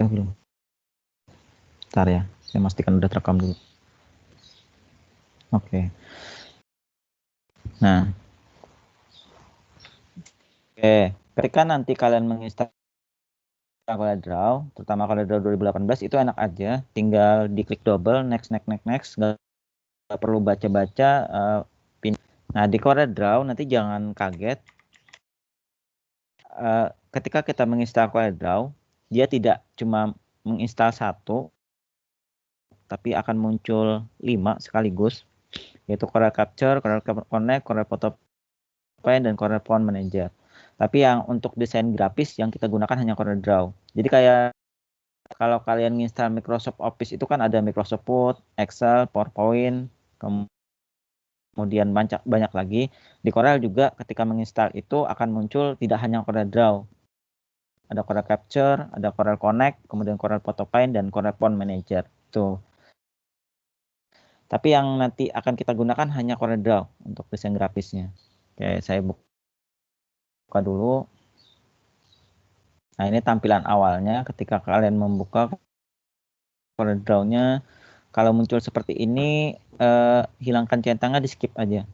belum? Bentar ya, saya pastikan udah terekam dulu. Oke. Nah, ketika nanti kalian menginstal CorelDRAW, terutama CorelDRAW 2018 itu enak aja, tinggal diklik double, next, nggak perlu baca-baca. Nah, di CorelDRAW nanti jangan kaget, ketika kita menginstal CorelDRAW, dia tidak cuma menginstal satu, tapi akan muncul 5 sekaligus, yaitu Corel Capture, Corel Connect, Corel Photo Paint, dan Corel Font Manager. Tapi yang untuk desain grafis yang kita gunakan hanya CorelDRAW. Jadi kayak kalau kalian install Microsoft Office itu kan ada Microsoft Word, Excel, PowerPoint, kemudian banyak lagi. Di Corel juga ketika menginstal itu akan muncul tidak hanya CorelDRAW. Ada Corel Capture, ada Corel Connect, kemudian Corel Photo Paint, dan Corel Font Manager. Tuh. Tapi yang nanti akan kita gunakan hanya CorelDRAW untuk desain grafisnya. Oke, saya buka dulu. Nah, ini tampilan awalnya ketika kalian membuka CorelDRAW-nya. Kalau muncul seperti ini, hilangkan centangnya, di skip aja.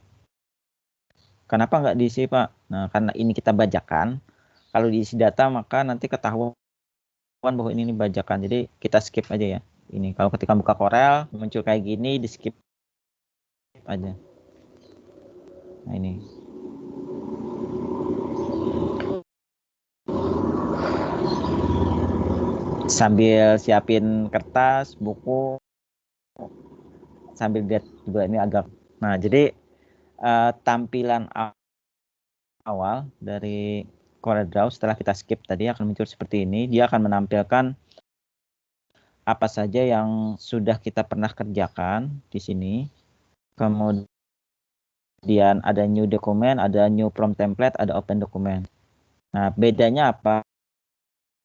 Kenapa nggak diisi, Pak? Nah, karena ini kita bajakan. Kalau diisi data, maka nanti ketahuan bahwa ini bajakan. Jadi kita skip aja ya. Ini kalau ketika buka Corel muncul kayak gini, di skip aja. Nah, ini. Sambil siapin kertas, buku, sambil lihat juga ini agak. Nah, jadi tampilan awal dari CorelDRAW setelah kita skip tadi akan muncul seperti ini. Dia akan menampilkan apa saja yang sudah kita pernah kerjakan di sini. Kemudian ada new document, ada new from template, ada open document. Nah, bedanya apa?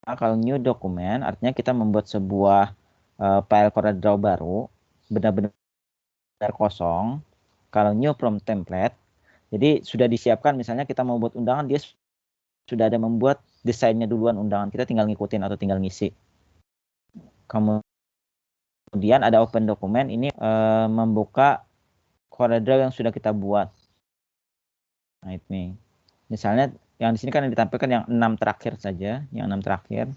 Kalau new document artinya kita membuat sebuah file CorelDRAW baru, benar-benar kosong. Kalau new from template, jadi sudah disiapkan, misalnya kita mau buat undangan, dia sudah ada membuat desainnya duluan undangan, kita tinggal ngikutin atau tinggal ngisi. Kemudian ada open document, ini membuka CorelDRAW yang sudah kita buat. Nah, ini misalnya yang di sini kan ditampilkan yang 6 terakhir saja, yang 6 terakhir.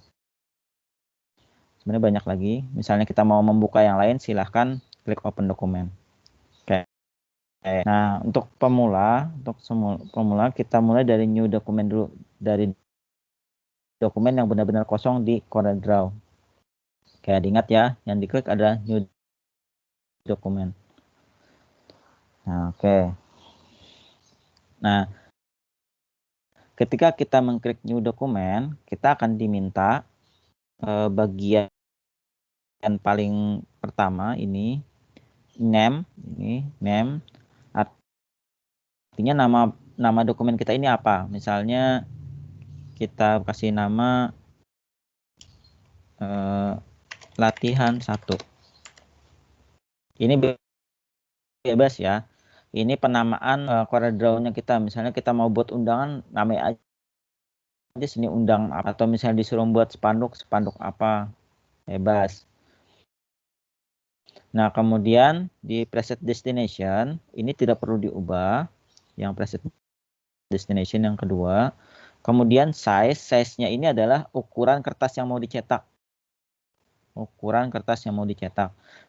Sebenarnya banyak lagi. Misalnya kita mau membuka yang lain, silahkan klik open document. Oke. Nah, untuk pemula kita mulai dari new document dulu, dari dokumen yang benar-benar kosong di CorelDRAW. Kayak diingat ya, yang diklik ada new document. Nah, oke. Nah, ketika kita mengklik new document, kita akan diminta bagian paling pertama ini name, artinya nama dokumen kita ini apa. Misalnya kita kasih nama latihan 1. Ini bebas ya. Ini penamaan CorelDRAW-nya kita. Misalnya kita mau buat undangan, namanya aja sini undang, atau misalnya disuruh buat spanduk apa, bebas. Nah, kemudian di preset destination ini tidak perlu diubah, yang preset destination yang kedua. Kemudian size-nya ini adalah ukuran kertas yang mau dicetak.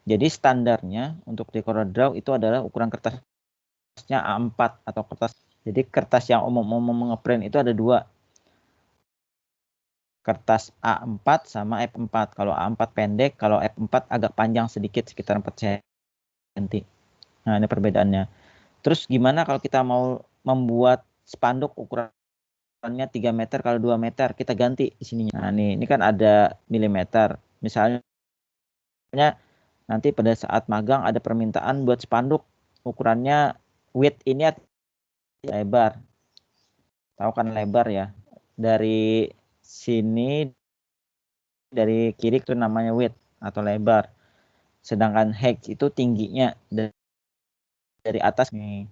Jadi standarnya untuk di CorelDRAW itu adalah ukuran kertasnya A4 atau kertas. Jadi kertas yang umum ngeprint itu ada 2. Kertas A4 sama F4. Kalau A4 pendek, kalau F4 agak panjang sedikit, sekitar 4 cm. Nah, ini perbedaannya. Terus gimana kalau kita mau membuat spanduk ukurannya 3 meter kalau 2 meter, kita ganti di sini. Nah, ini kan ada milimeter. Misalnya nanti pada saat magang ada permintaan buat spanduk ukurannya width ini lebar. Tahu kan lebar ya? Dari sini, dari kiri itu namanya width atau lebar. Sedangkan height itu tingginya dari atas nih.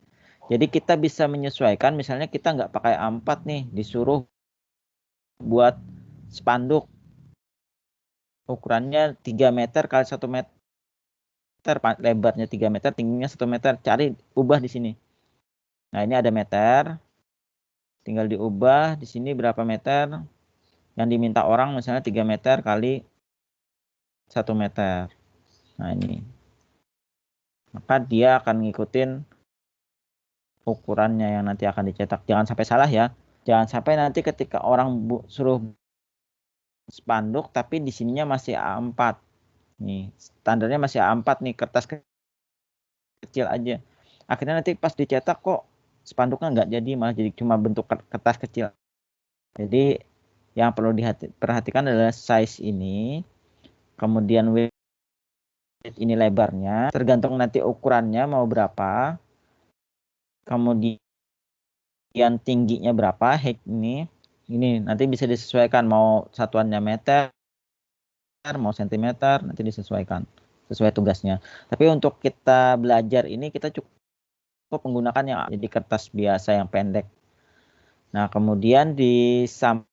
Jadi kita bisa menyesuaikan, misalnya kita nggak pakai A4 nih, disuruh buat spanduk ukurannya 3 meter kali 1 meter, lebarnya 3 meter, tingginya 1 meter. Cari, ubah di sini. Nah, ini ada meter. Tinggal diubah di sini berapa meter. Yang diminta orang misalnya 3 meter kali 1 meter. Nah, ini. Maka dia akan ngikutin ukurannya yang nanti akan dicetak. Jangan sampai salah ya. Jangan sampai nanti ketika orang suruh spanduk tapi di sininya masih A4. Nih, standarnya masih A4 nih, kertas kecil aja. Akhirnya nanti pas dicetak kok spanduknya nggak jadi, malah jadi cuma bentuk kertas kecil. Jadi yang perlu diperhatikan adalah size ini, kemudian width ini lebarnya, tergantung nanti ukurannya mau berapa, kemudian tingginya berapa, height ini nanti bisa disesuaikan mau satuannya meter, mau sentimeter, nanti disesuaikan sesuai tugasnya. Tapi untuk kita belajar ini kita cukup menggunakan yang jadi kertas biasa yang pendek. Nah, kemudian di samping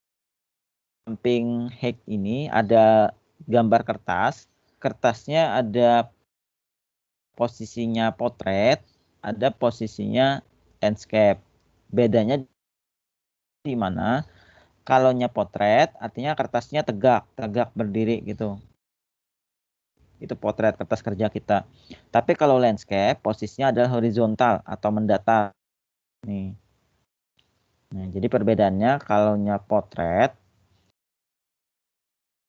height ini ada gambar kertas. Kertasnya ada posisinya potret, ada posisinya landscape. Bedanya di mana? Kalaunya potret artinya kertasnya tegak berdiri gitu. Itu potret kertas kerja kita. Tapi kalau landscape posisinya adalah horizontal atau mendatar. Nih. Nah, jadi perbedaannya kalaunya potret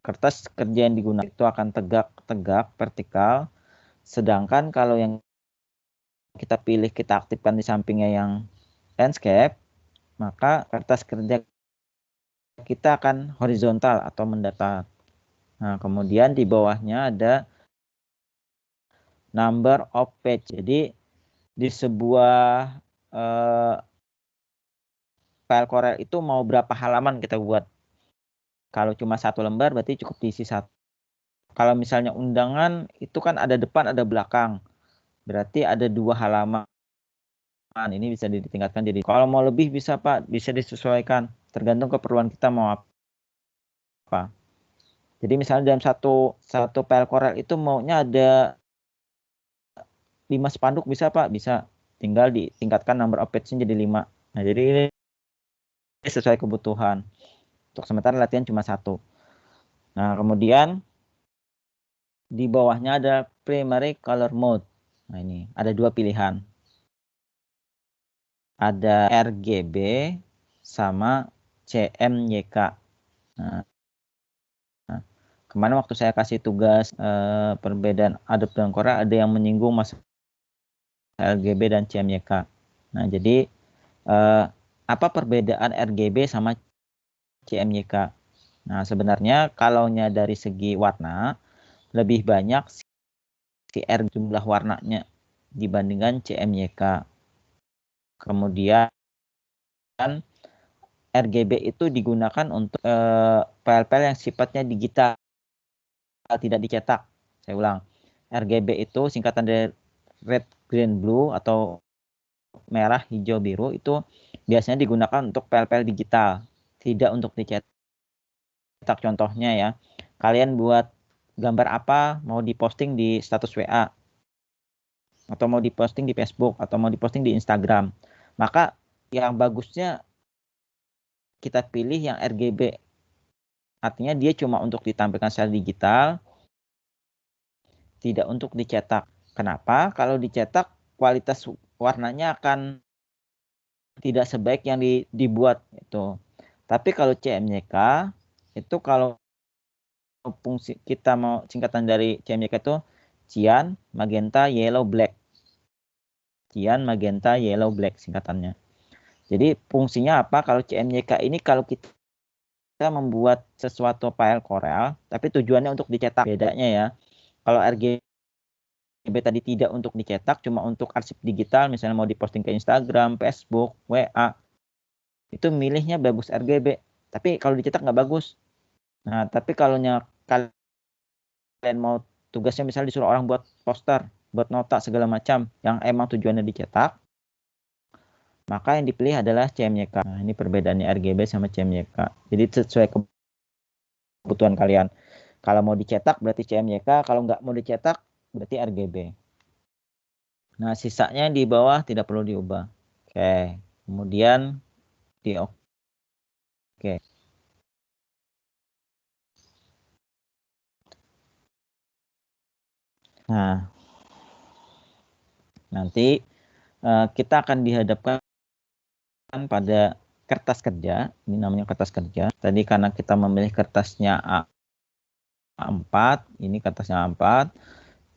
kertas kerja yang digunakan itu akan tegak vertikal, sedangkan kalau yang kita pilih kita aktifkan di sampingnya yang landscape, maka kertas kerja kita akan horizontal atau mendatar. Nah, kemudian di bawahnya ada number of page. Jadi di sebuah file Corel itu mau berapa halaman kita buat. Kalau cuma 1 lembar berarti cukup diisi 1. Kalau misalnya undangan itu kan ada depan ada belakang. Berarti ada 2 halaman. Ini bisa ditingkatkan jadi. Kalau mau lebih bisa Pak, bisa disesuaikan. Tergantung keperluan kita mau apa. Jadi misalnya dalam satu file Corel itu maunya ada 5 spanduk bisa Pak, bisa. Tinggal ditingkatkan number of page jadi 5. Nah, jadi ini sesuai kebutuhan. Untuk sementara latihan cuma 1. Nah, kemudian di bawahnya ada primary color mode. Nah, ini ada 2 pilihan. Ada RGB sama CMYK. Nah, kemarin waktu saya kasih tugas perbedaan Adobe dan Corel ada yang menyinggung masalah RGB dan CMYK. Nah, jadi apa perbedaan RGB sama CMYK? Nah, sebenarnya kalaunya dari segi warna lebih banyak si R jumlah warnanya dibandingkan CMYK. Kemudian RGB itu digunakan untuk file-file yang sifatnya digital, tidak dicetak. Saya ulang, RGB itu singkatan dari red, green, blue atau merah, hijau, biru, itu biasanya digunakan untuk file-file digital, tidak untuk dicetak. Contohnya ya, kalian buat gambar apa mau diposting di status WA, atau mau diposting di Facebook, atau mau diposting di Instagram, maka yang bagusnya kita pilih yang RGB. Artinya dia cuma untuk ditampilkan secara digital, tidak untuk dicetak. Kenapa? Kalau dicetak kualitas warnanya akan tidak sebaik yang dibuat itu. Tapi kalau CMYK itu kalau fungsi kita mau singkatan dari CMYK itu cyan, magenta, yellow, black. Cyan, magenta, yellow, black singkatannya. Jadi fungsinya apa? Kalau CMYK ini kalau kita membuat sesuatu file Corel, tapi tujuannya untuk dicetak. Bedanya ya. Kalau RGB tadi tidak untuk dicetak, cuma untuk arsip digital, misalnya mau diposting ke Instagram, Facebook, WA, itu milihnya bagus RGB. Tapi kalau dicetak nggak bagus. Nah, tapi kalau kalian mau tugasnya misalnya disuruh orang buat poster, buat nota segala macam, yang emang tujuannya dicetak, maka yang dipilih adalah CMYK. Nah, ini perbedaannya RGB sama CMYK. Jadi sesuai kebutuhan kalian. Kalau mau dicetak berarti CMYK, kalau nggak mau dicetak berarti RGB. Nah, sisanya di bawah tidak perlu diubah. Oke, kemudian di oke. Nah, nanti kita akan dihadapkan pada kertas kerja. Ini namanya kertas kerja. Tadi karena kita memilih kertasnya A4, ini kertasnya A4.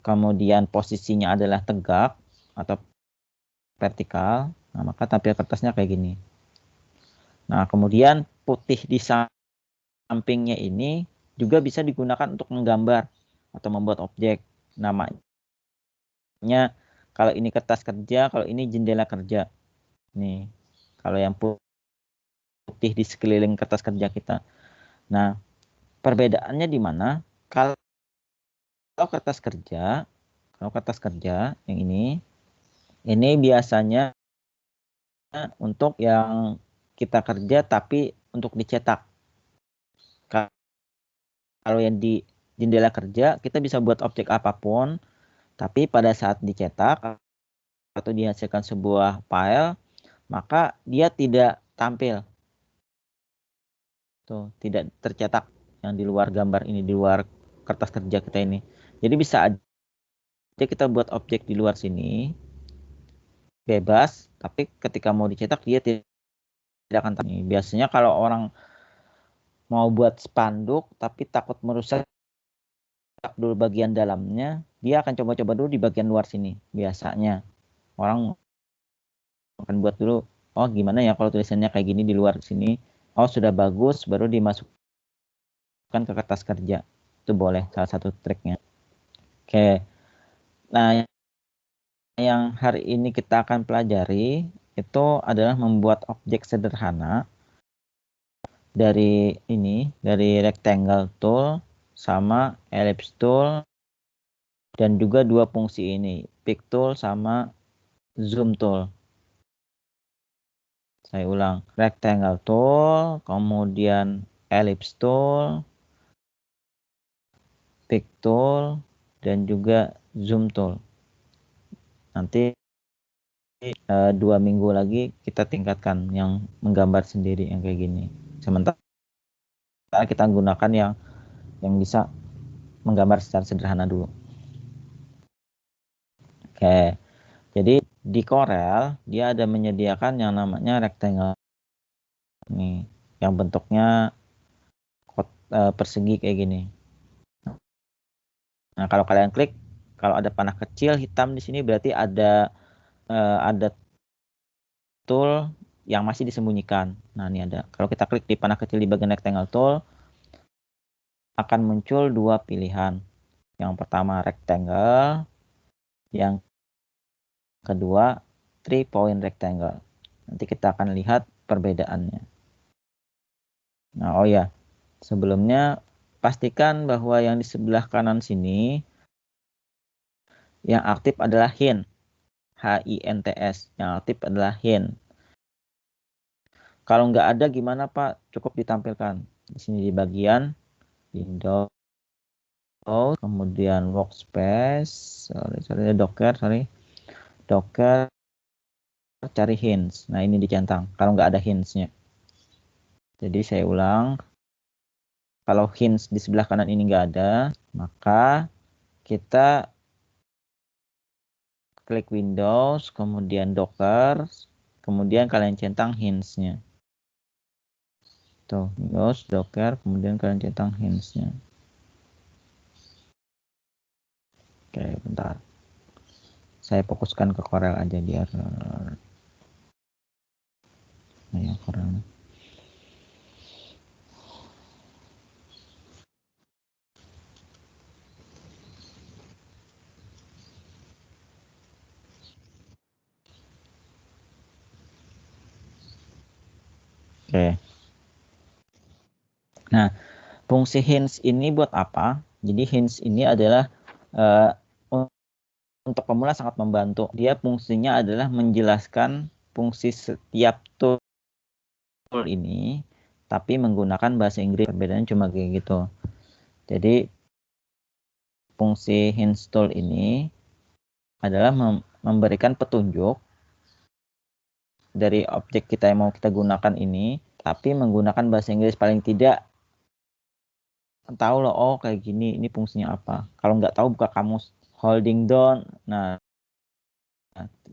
Kemudian posisinya adalah tegak atau vertikal. Nah, maka tampil kertasnya kayak gini. Nah, kemudian putih di sampingnya ini juga bisa digunakan untuk menggambar atau membuat objek. Namanya kalau ini kertas kerja, kalau ini jendela kerja. Nih, kalau yang putih di sekeliling kertas kerja kita. Nah, perbedaannya di mana? Kalau kertas kerja yang ini biasanya untuk yang kita kerja tapi untuk dicetak. Kalau yang di jendela kerja kita bisa buat objek apapun, tapi pada saat dicetak atau dihasilkan sebuah file, maka dia tidak tampil. Tuh, tidak tercetak yang di luar gambar ini, di luar kertas kerja kita ini. Jadi bisa aja kita buat objek di luar sini bebas, tapi ketika mau dicetak dia tidak akan tampil. Biasanya kalau orang mau buat spanduk tapi takut merusak dulu bagian dalamnya, dia akan coba-coba dulu di bagian luar sini. Biasanya orang akan buat dulu, oh gimana ya kalau tulisannya kayak gini di luar sini. Oh sudah bagus, baru dimasukkan ke kertas kerja. Itu boleh, salah satu triknya. Oke, nah yang hari ini kita akan pelajari itu adalah membuat objek sederhana dari rectangle tool sama ellipse tool dan juga dua fungsi ini, pick tool sama zoom tool. Saya ulang, rectangle tool, kemudian ellipse tool, pick tool, dan juga zoom tool. Nanti 2 minggu lagi kita tingkatkan yang menggambar sendiri yang kayak gini. Sementara kita gunakan yang bisa menggambar secara sederhana dulu. Oke, jadi di Corel dia ada menyediakan yang namanya rectangle nih, yang bentuknya persegi kayak gini. Nah, kalau kalian klik, kalau ada panah kecil hitam di sini berarti ada tool yang masih disembunyikan. Nah, ini ada. Kalau kita klik di panah kecil di bagian rectangle tool, akan muncul dua pilihan. Yang pertama rectangle, yang kedua 3-point rectangle. Nanti kita akan lihat perbedaannya. Nah, oh ya, sebelumnya pastikan bahwa yang di sebelah kanan sini yang aktif adalah hint. HINTS. Yang aktif adalah hint. Kalau nggak ada gimana Pak? Cukup ditampilkan. Di sini di bagian Windows, kemudian workspace, Docker, cari hints. Nah, ini dicentang. Kalau nggak ada hintsnya. Jadi saya ulang. Kalau hints di sebelah kanan ini nggak ada, maka kita klik Windows, kemudian Docker, kemudian kalian centang hintsnya. Tuh, Windows, Docker, kemudian kalian centang hintsnya. Oke, bentar. Saya fokuskan ke Corel aja biar ya Corel. Oke. Nah, fungsi hints ini buat apa? Jadi hints ini adalah untuk pemula sangat membantu. Dia fungsinya adalah menjelaskan fungsi setiap tool ini, tapi menggunakan bahasa Inggris. Perbedaannya cuma kayak gitu. Jadi fungsi hinge tool ini adalah memberikan petunjuk dari objek kita yang mau kita gunakan ini, tapi menggunakan bahasa Inggris. Paling tidak tahu loh, oh kayak gini, ini fungsinya apa. Kalau nggak tahu buka kamus, holding down. Nah,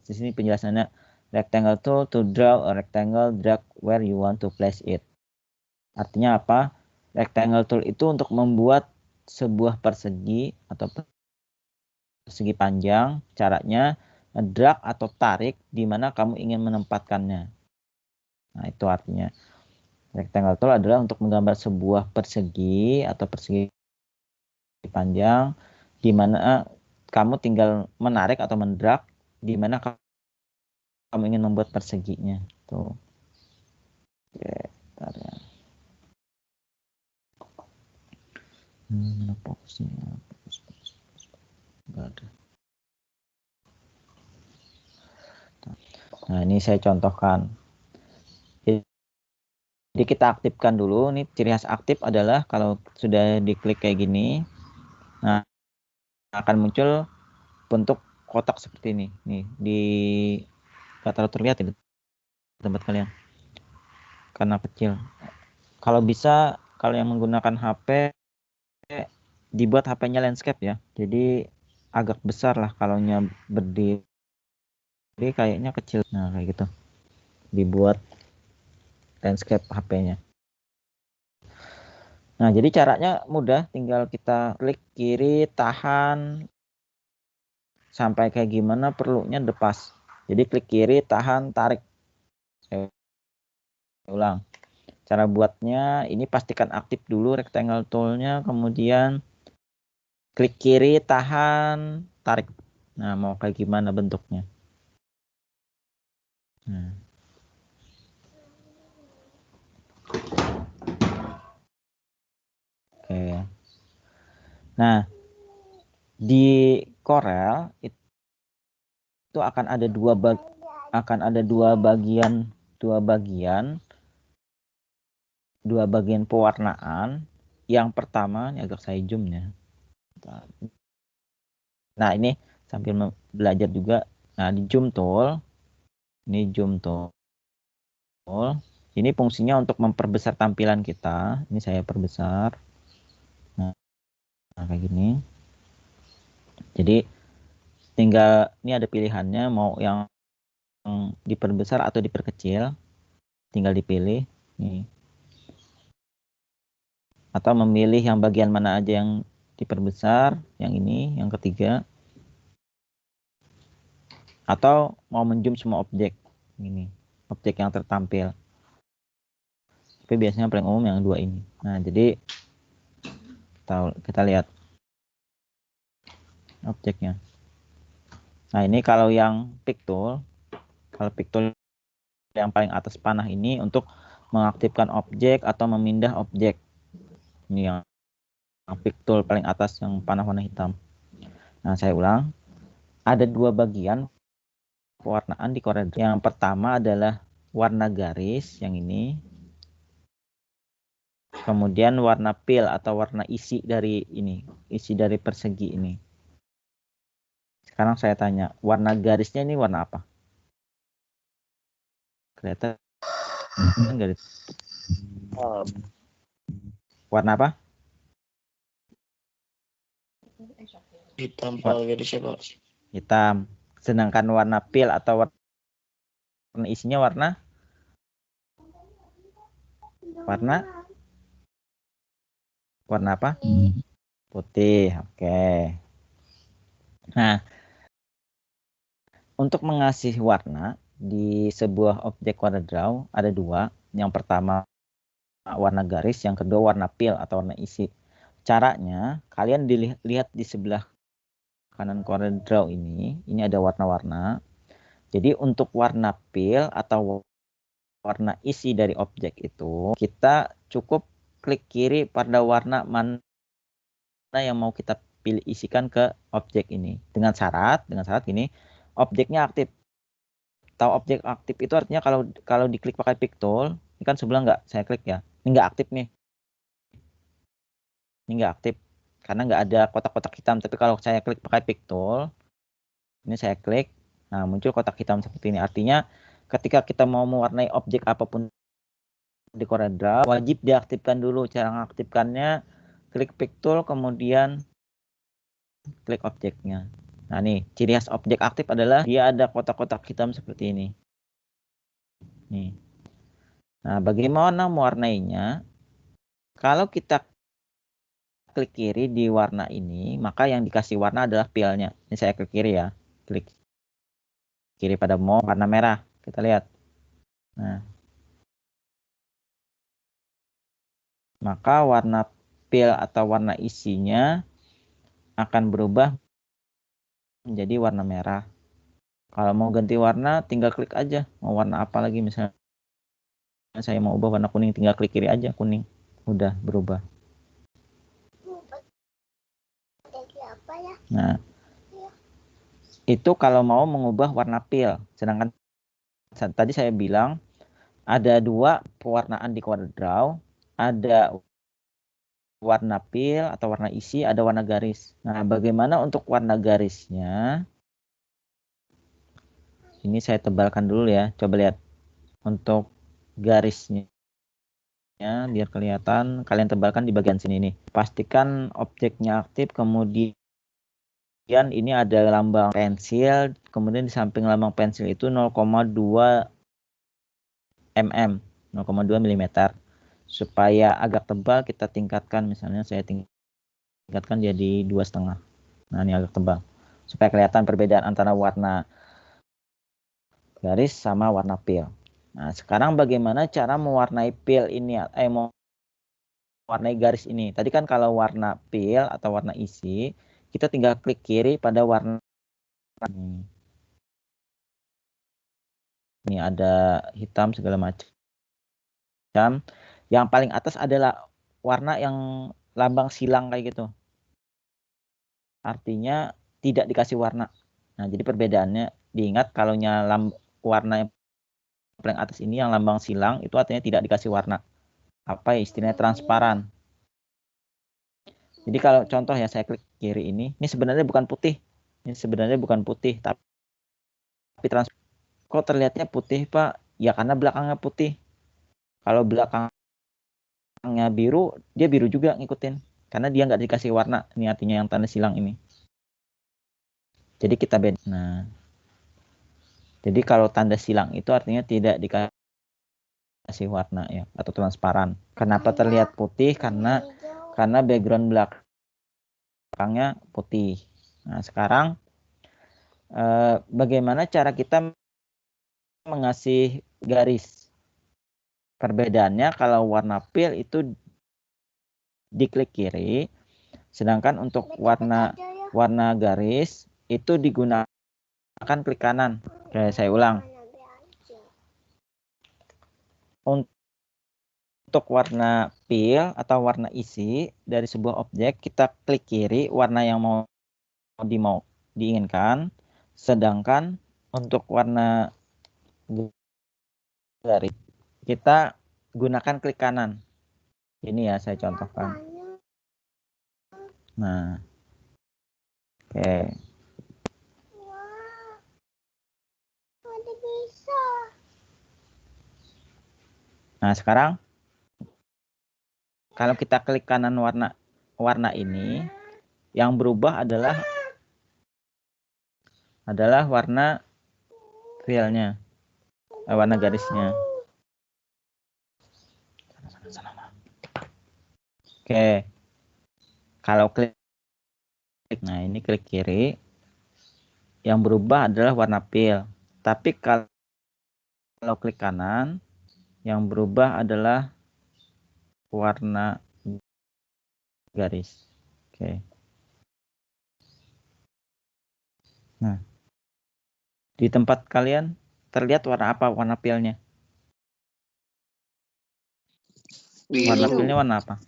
di sini penjelasannya, rectangle tool to draw a rectangle, drag where you want to place it. Artinya apa? Rectangle tool itu untuk membuat sebuah persegi atau persegi panjang. Caranya drag atau tarik di mana kamu ingin menempatkannya. Nah, itu artinya. Rectangle tool adalah untuk menggambar sebuah persegi atau persegi panjang di mana kamu tinggal menarik atau mendrag di mana kamu ingin membuat perseginya. Tuh. Oke, bentar ya. Mana fokusnya? Enggak ada. Nah, ini saya contohkan. Jadi kita aktifkan dulu. Ini ciri khas aktif adalah kalau sudah diklik kayak gini, nah akan muncul bentuk kotak seperti ini. Nih di nggak terlalu terlihat di tempat kalian karena kecil. Kalau bisa, kalau yang menggunakan HP dibuat HP-nya landscape ya. Jadi agak besar lah, kalau berdiri kayaknya kecil. Nah kayak gitu. Dibuat landscape HP-nya. Nah, jadi caranya mudah, tinggal kita klik kiri, tahan, sampai kayak gimana perlunya lepas. Jadi klik kiri, tahan, tarik. Saya ulang. Cara buatnya, ini pastikan aktif dulu rectangle tool-nya, kemudian klik kiri, tahan, tarik. Nah, mau kayak gimana bentuknya. Nah. Oke. Nah, di Corel itu akan ada dua bagian pewarnaan. Yang pertama, ini agak saya zoom ya. Nah, ini sambil belajar juga. Nah, di zoom tool. Ini zoom tool. Ini fungsinya untuk memperbesar tampilan kita. Ini saya perbesar. Nah, kayak gini. Jadi tinggal ini ada pilihannya mau yang diperbesar atau diperkecil. Tinggal dipilih nih. Atau memilih yang bagian mana aja yang diperbesar, yang ini, yang ketiga. Atau mau menzoom semua objek. Ini, objek yang tertampil. Tapi biasanya paling umum yang dua ini. Nah, jadi kita lihat objeknya. Nah, ini kalau yang pick tool, kalau pick tool yang paling atas panah ini untuk mengaktifkan objek atau memindah objek. Ini yang pick tool paling atas yang panah warna hitam. Nah, saya ulang. Ada dua bagian pewarnaan di Corel. Yang pertama adalah warna garis yang ini. Kemudian warna fill atau warna isi dari ini, isi dari persegi ini. Sekarang saya tanya, warna garisnya ini warna apa? Kelihatan garis. Warna apa? Hitam Pak, garisnya Pak. Hitam. Sedangkan warna fill atau warna isinya warna apa? Putih. Oke. Nah, untuk mengasih warna di sebuah objek CorelDRAW ada dua. Yang pertama warna garis, yang kedua warna fill atau warna isi. Caranya kalian lihat di sebelah kanan CorelDRAW ini ada warna-warna. Jadi untuk warna fill atau warna isi dari objek itu, kita cukup klik kiri pada warna mana yang mau kita pilih isikan ke objek ini. Dengan syarat gini, objeknya aktif. Tahu objek aktif itu artinya kalau diklik pakai pick tool, ini kan sebelah nggak saya klik ya. Ini nggak aktif nih. Ini nggak aktif. karena nggak ada kotak-kotak hitam. Tapi kalau saya klik pakai pick tool, ini saya klik, nah muncul kotak hitam seperti ini. Artinya ketika kita mau mewarnai objek apapun di CorelDRAW, wajib diaktifkan dulu. Cara mengaktifkannya, klik pick tool, kemudian klik objeknya. Nah nih, ciri khas objek aktif adalah dia ada kotak-kotak hitam seperti ini. Nih. Nah, bagaimana mewarnainya? Kalau kita klik kiri di warna ini, maka yang dikasih warna adalah pilnya. Ini saya klik kiri ya. Klik kiri pada mau warna merah. Kita lihat. Nah, maka warna pil atau warna isinya akan berubah menjadi warna merah. Kalau mau ganti warna, tinggal klik aja. Mau warna apa lagi, misalnya saya mau ubah warna kuning, tinggal klik kiri aja, kuning. Udah berubah. Nah, itu kalau mau mengubah warna pil. Sedangkan tadi saya bilang ada dua pewarnaan di CorelDRAW. Ada warna pil atau warna isi, ada warna garis. Nah, bagaimana untuk warna garisnya? Ini saya tebalkan dulu ya. Coba lihat. Untuk garisnya, biar kelihatan, kalian tebalkan di bagian sini nih. Pastikan objeknya aktif, kemudian ini ada lambang pensil, kemudian di samping lambang pensil itu 0,2 mm, 0,2 mm. Supaya agak tebal kita tingkatkan, misalnya saya tingkatkan jadi 2,5. Nah, ini agak tebal. Supaya kelihatan perbedaan antara warna garis sama warna pil. Nah, sekarang bagaimana cara mewarnai pil ini, mewarnai garis ini? Tadi kan kalau warna pil atau warna isi, kita tinggal klik kiri pada warna ini. Ini ada hitam segala macam. Yang paling atas adalah warna yang lambang silang kayak gitu. Artinya tidak dikasih warna. Nah, jadi perbedaannya diingat, kalau warna yang paling atas ini yang lambang silang itu artinya tidak dikasih warna. Apa ya istilahnya, transparan. Jadi kalau contoh ya, saya klik kiri ini sebenarnya bukan putih. Ini sebenarnya bukan putih, tapi transparan. Kok terlihatnya putih, Pak? Ya karena belakangnya putih. Kalau belakangnya biru, dia biru juga ngikutin. Karena dia nggak dikasih warna. Ini artinya yang tanda silang ini. Jadi kita beda. Nah, jadi kalau tanda silang itu artinya tidak dikasih warna ya, atau transparan. Kenapa terlihat putih? Karena background belakangnya putih. Nah, sekarang bagaimana cara kita mengasih garis? Perbedaannya, kalau warna pil itu diklik kiri, sedangkan untuk warna garis itu digunakan klik kanan. Oke, saya ulang. Untuk warna pil atau warna isi dari sebuah objek, kita klik kiri warna yang mau diinginkan, sedangkan untuk warna garis kita gunakan klik kanan. Ini ya saya contohkan. Nah, oke. Nah, sekarang kalau kita klik kanan warna ini, yang berubah adalah warna filenya, warna garisnya. Oke. Kalau klik, nah ini klik kiri, yang berubah adalah warna pil. Tapi kalau klik kanan, yang berubah adalah warna garis. Oke. Nah, di tempat kalian terlihat warna apa warna pilnya? Biru. Warna pilnya warna apa?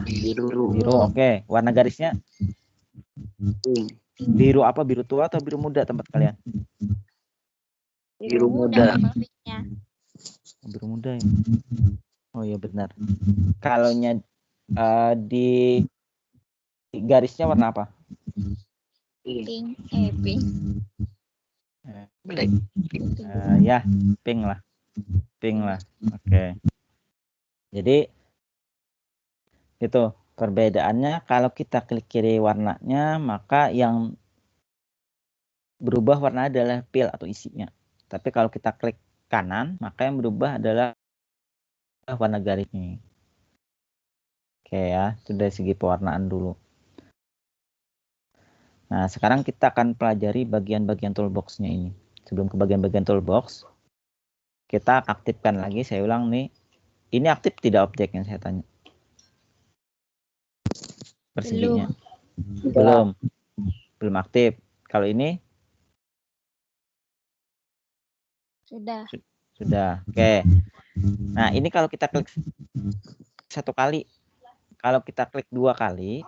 Biru. Biru. Oke. Warna garisnya? Biru apa? Biru tua atau biru muda tempat kalian? Biru muda. Biru muda ya. Oh iya benar. Kalau di garisnya warna apa? Pink. Pink. Black. Ya, pink lah. Oke. Jadi itu perbedaannya, kalau kita klik kiri warnanya, maka yang berubah warna adalah pil atau isinya. Tapi kalau kita klik kanan, maka yang berubah adalah warna garisnya. Oke ya, itu dari segi pewarnaan dulu. Nah, sekarang kita akan pelajari bagian-bagian toolbox-nya ini. Sebelum ke bagian-bagian toolbox, kita aktifkan lagi. Saya ulang nih, ini aktif tidak objek yang saya tanya? Perseginya. Belum aktif. Kalau ini sudah. Oke. Nah, ini kalau kita klik satu kali, kalau kita klik 2 kali,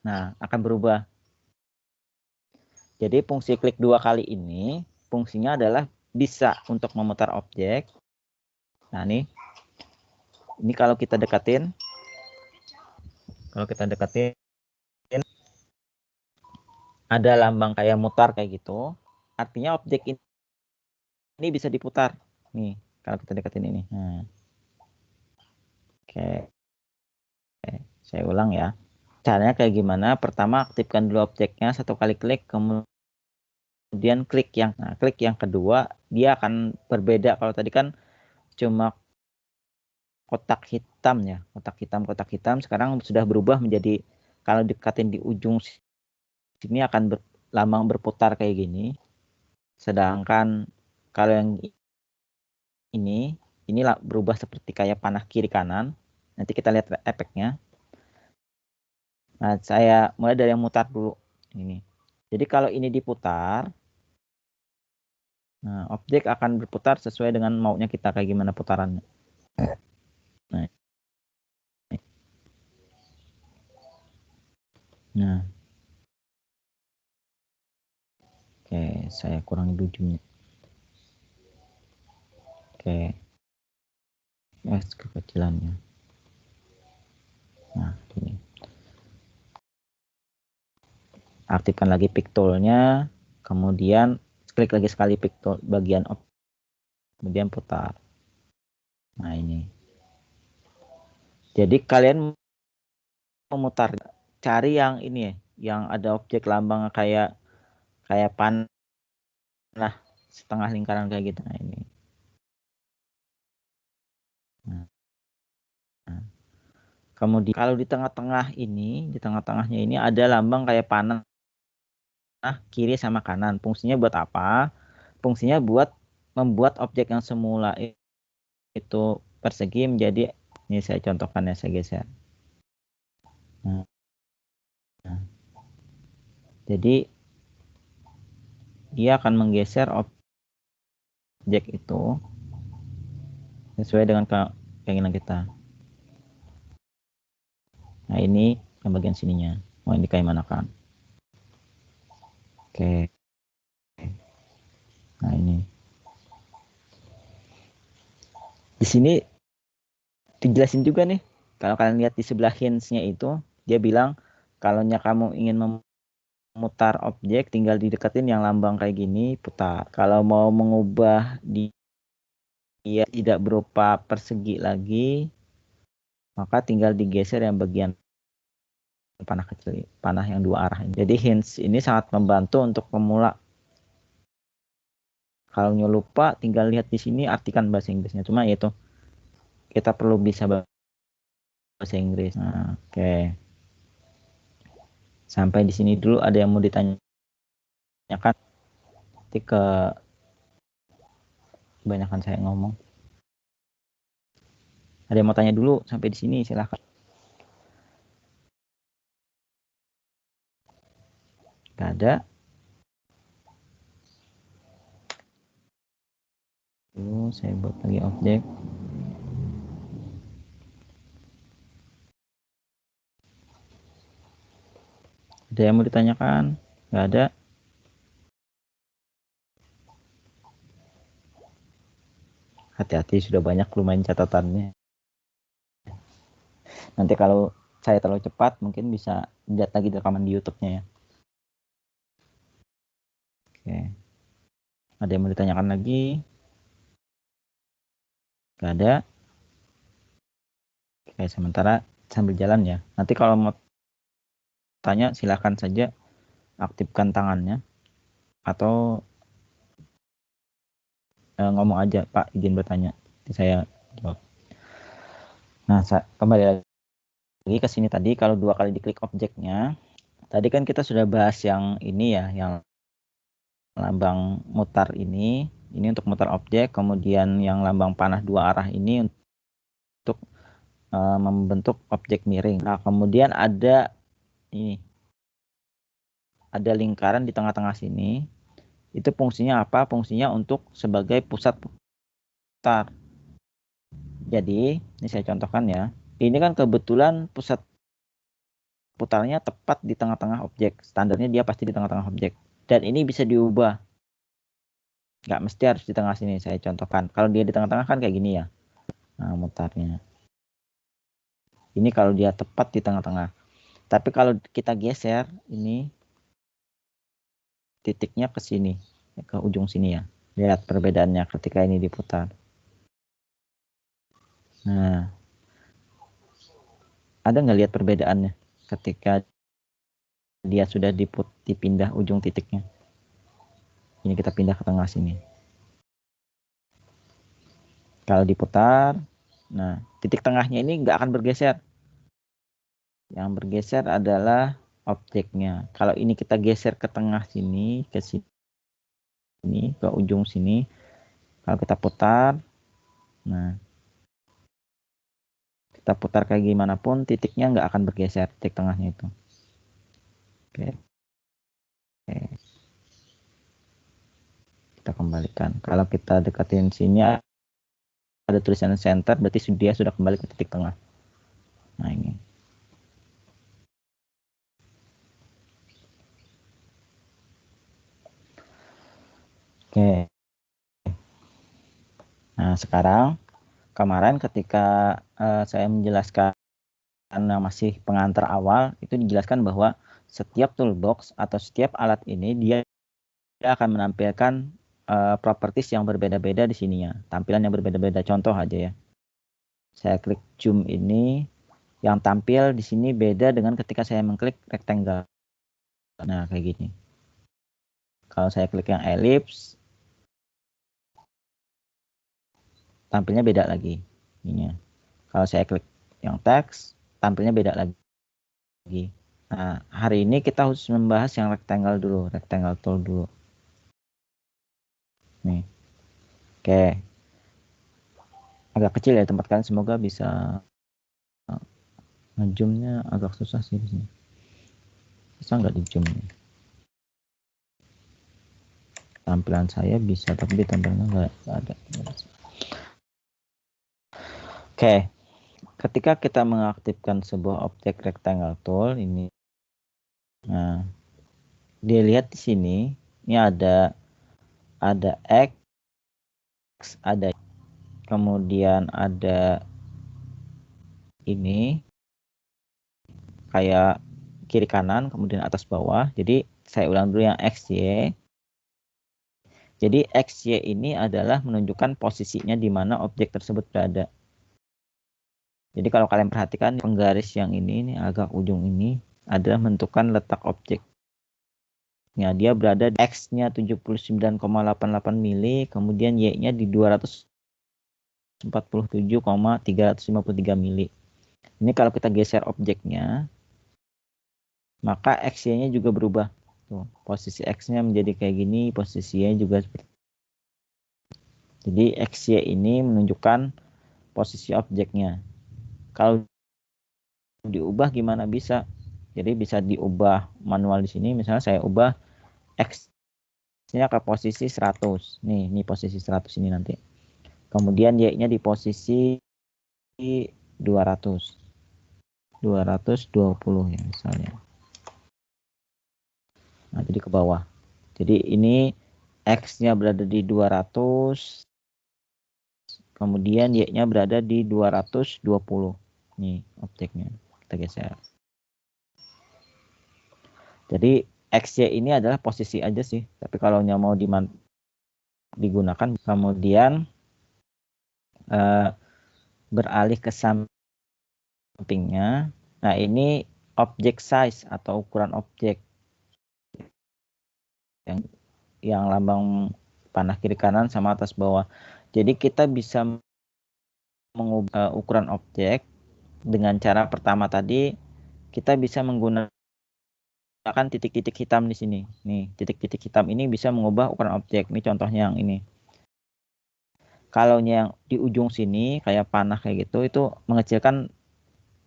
nah akan berubah. Jadi fungsi klik 2 kali ini fungsinya adalah bisa untuk memutar objek. Nah, ini kalau kita dekatin, ada lambang kayak mutar kayak gitu, artinya objek ini bisa diputar nih kalau kita deketin ini. Nah. Oke, saya ulang ya, caranya kayak gimana. Pertama, aktifkan dulu objeknya, 1 kali klik, kemudian klik yang kedua, dia akan berbeda. Kalau tadi kan cuma kotak hitam ya, kotak hitam sekarang sudah berubah menjadi, kalau dekatin di ujung sini akan lambang berputar kayak gini. Sedangkan kalau yang ini berubah seperti kayak panah kiri kanan. Nanti kita lihat efeknya. Nah, saya mulai dari yang mutar dulu ini. Jadi kalau ini diputar, nah objek akan berputar sesuai dengan maunya kita, kayak gimana putarannya. Nah. Oke, saya kurangi ujungnya. Oke. Kekecilannya. Nah, ini. Aktifkan lagi pick tool-nya, kemudian klik lagi sekali pick tool bagian kemudian putar. Nah, ini. Jadi kalian memutar, cari yang ini ya, yang ada objek lambang kayak panah setengah lingkaran kayak gitu. Nah, ini. Nah. Kemudian kalau di tengah-tengah ini, di tengah-tengahnya ini ada lambang kayak panah kiri sama kanan. Fungsinya buat apa? Fungsinya buat membuat objek yang semula itu persegi menjadi, ini saya contohkan ya, saya geser. Nah. Jadi dia akan menggeser objek itu sesuai dengan keinginan kita. Nah, ini yang bagian sininya mau ini kayak mana kan. Oke. Nah, ini di sini dijelasin juga nih, kalau kalian lihat di sebelah hints-nya itu, dia bilang kalau kamu ingin memutar objek, tinggal dideketin yang lambang kayak gini, putar. Kalau mau mengubah dia tidak berupa persegi lagi, maka tinggal digeser yang bagian panah kecil, panah yang 2 arah ini. Jadi hints ini sangat membantu untuk pemula. Kalau lupa, tinggal lihat di sini, artikan bahasa Inggrisnya. Cuma itu kita perlu bisa bahasa Inggris. Nah, oke. Sampai di sini dulu, ada yang mau ditanyakan? Nanti kebanyakan saya ngomong. Ada yang mau tanya dulu sampai di sini, silahkan. Gak ada. Dulu saya buat lagi objek. Ada yang mau ditanyakan? Gak ada. Hati-hati, sudah banyak lumayan catatannya. Nanti kalau saya terlalu cepat, mungkin bisa lihat lagi rekaman di YouTube-nya ya. Oke. Ada yang mau ditanyakan lagi? Gak ada. Oke, sementara sambil jalan ya. Nanti kalau mau tanya silahkan saja aktifkan tangannya atau ngomong aja, Pak izin bertanya. Nanti saya jawab. Nah, kembali lagi ke sini tadi, kalau 2 kali diklik objeknya, tadi kan kita sudah bahas yang ini ya, yang lambang mutar ini untuk mutar objek, kemudian yang lambang panah 2 arah ini untuk membentuk objek miring. Nah, kemudian ada ini, ada lingkaran di tengah-tengah sini. Itu fungsinya apa? Fungsinya untuk sebagai pusat putar. Jadi, ini saya contohkan ya. Ini kan kebetulan pusat putarnya tepat di tengah-tengah objek. Standarnya dia pasti di tengah-tengah objek. Dan ini bisa diubah. Nggak mesti harus di tengah sini, saya contohkan. Kalau dia di tengah-tengah kan kayak gini ya. Nah, mutarnya. Ini kalau dia tepat di tengah-tengah. Tapi kalau kita geser, ini titiknya ke sini, ke ujung sini ya. Lihat perbedaannya ketika ini diputar. Nah, ada nggak lihat perbedaannya ketika dia sudah dipindah ujung titiknya? Ini kita pindah ke tengah sini. Kalau diputar, nah titik tengahnya ini nggak akan bergeser. Yang bergeser adalah objeknya. Kalau ini kita geser ke tengah sini, ke sini, ke ujung sini. Kalau kita putar, nah kita putar kayak gimana pun titiknya nggak akan bergeser, titik tengahnya itu. Oke. Kita kembalikan. Kalau kita dekatin sini ada tulisan center, berarti dia sudah kembali ke titik tengah. Nah ini. Oke. Nah sekarang kemarin ketika saya menjelaskan masih pengantar awal, itu dijelaskan bahwa setiap toolbox atau setiap alat ini dia akan menampilkan properties yang berbeda-beda di sininya, tampilan yang berbeda-beda. Contoh aja ya, saya klik zoom ini, yang tampil di sini beda dengan ketika saya mengklik rectangle. Nah kayak gini. Kalau saya klik yang ellipse, tampilnya beda lagi. Ini. Kalau saya klik yang teks, tampilnya beda lagi. Nah, hari ini kita harus membahas yang rectangle dulu, rectangle tool dulu. Nih. Oke. Agak kecil ya tempat kalian, semoga bisa ngezoomnya agak susah sih di sini. Bisa nggak di zoom nih? Tampilan saya bisa, tapi tampilannya nggak ada. Oke. Ketika kita mengaktifkan sebuah objek rectangle tool ini, nah dilihat di sini, ini ada X, ada kemudian ada ini kayak kiri kanan, kemudian atas bawah. Jadi saya ulang dulu yang XY. Jadi XY ini adalah menunjukkan posisinya di mana objek tersebut berada. Jadi kalau kalian perhatikan penggaris yang ini agak ujung ini adalah menentukan letak objek. Ya, dia berada di X-nya 79,88 mili, kemudian Y-nya di 247,353 mili. Ini kalau kita geser objeknya, maka X-nya juga berubah. Tuh, posisi X-nya menjadi kayak gini, posisinya juga seperti. Jadi XY ini menunjukkan posisi objeknya. Kalau diubah gimana bisa? Jadi bisa diubah manual di sini. Misalnya saya ubah X-nya ke posisi 100. Nih, ini posisi 100 ini nanti. Kemudian Y-nya di posisi 200. 220 ya misalnya. Nah, jadi ke bawah. Jadi ini X-nya berada di 200. Kemudian Y-nya berada di 220. Nih objeknya. kita geser. Jadi XY ini adalah posisi aja sih. Tapi kalau mau digunakan, kemudian beralih ke sampingnya. Nah, ini object size atau ukuran objek yang lambang panah kiri kanan sama atas bawah. Jadi kita bisa mengubah ukuran objek dengan cara pertama tadi, kita bisa menggunakan titik-titik hitam di sini. Nih, titik-titik hitam ini bisa mengubah ukuran objek. Ini contohnya yang ini. Kalau yang di ujung sini kayak panah kayak gitu, itu mengecilkan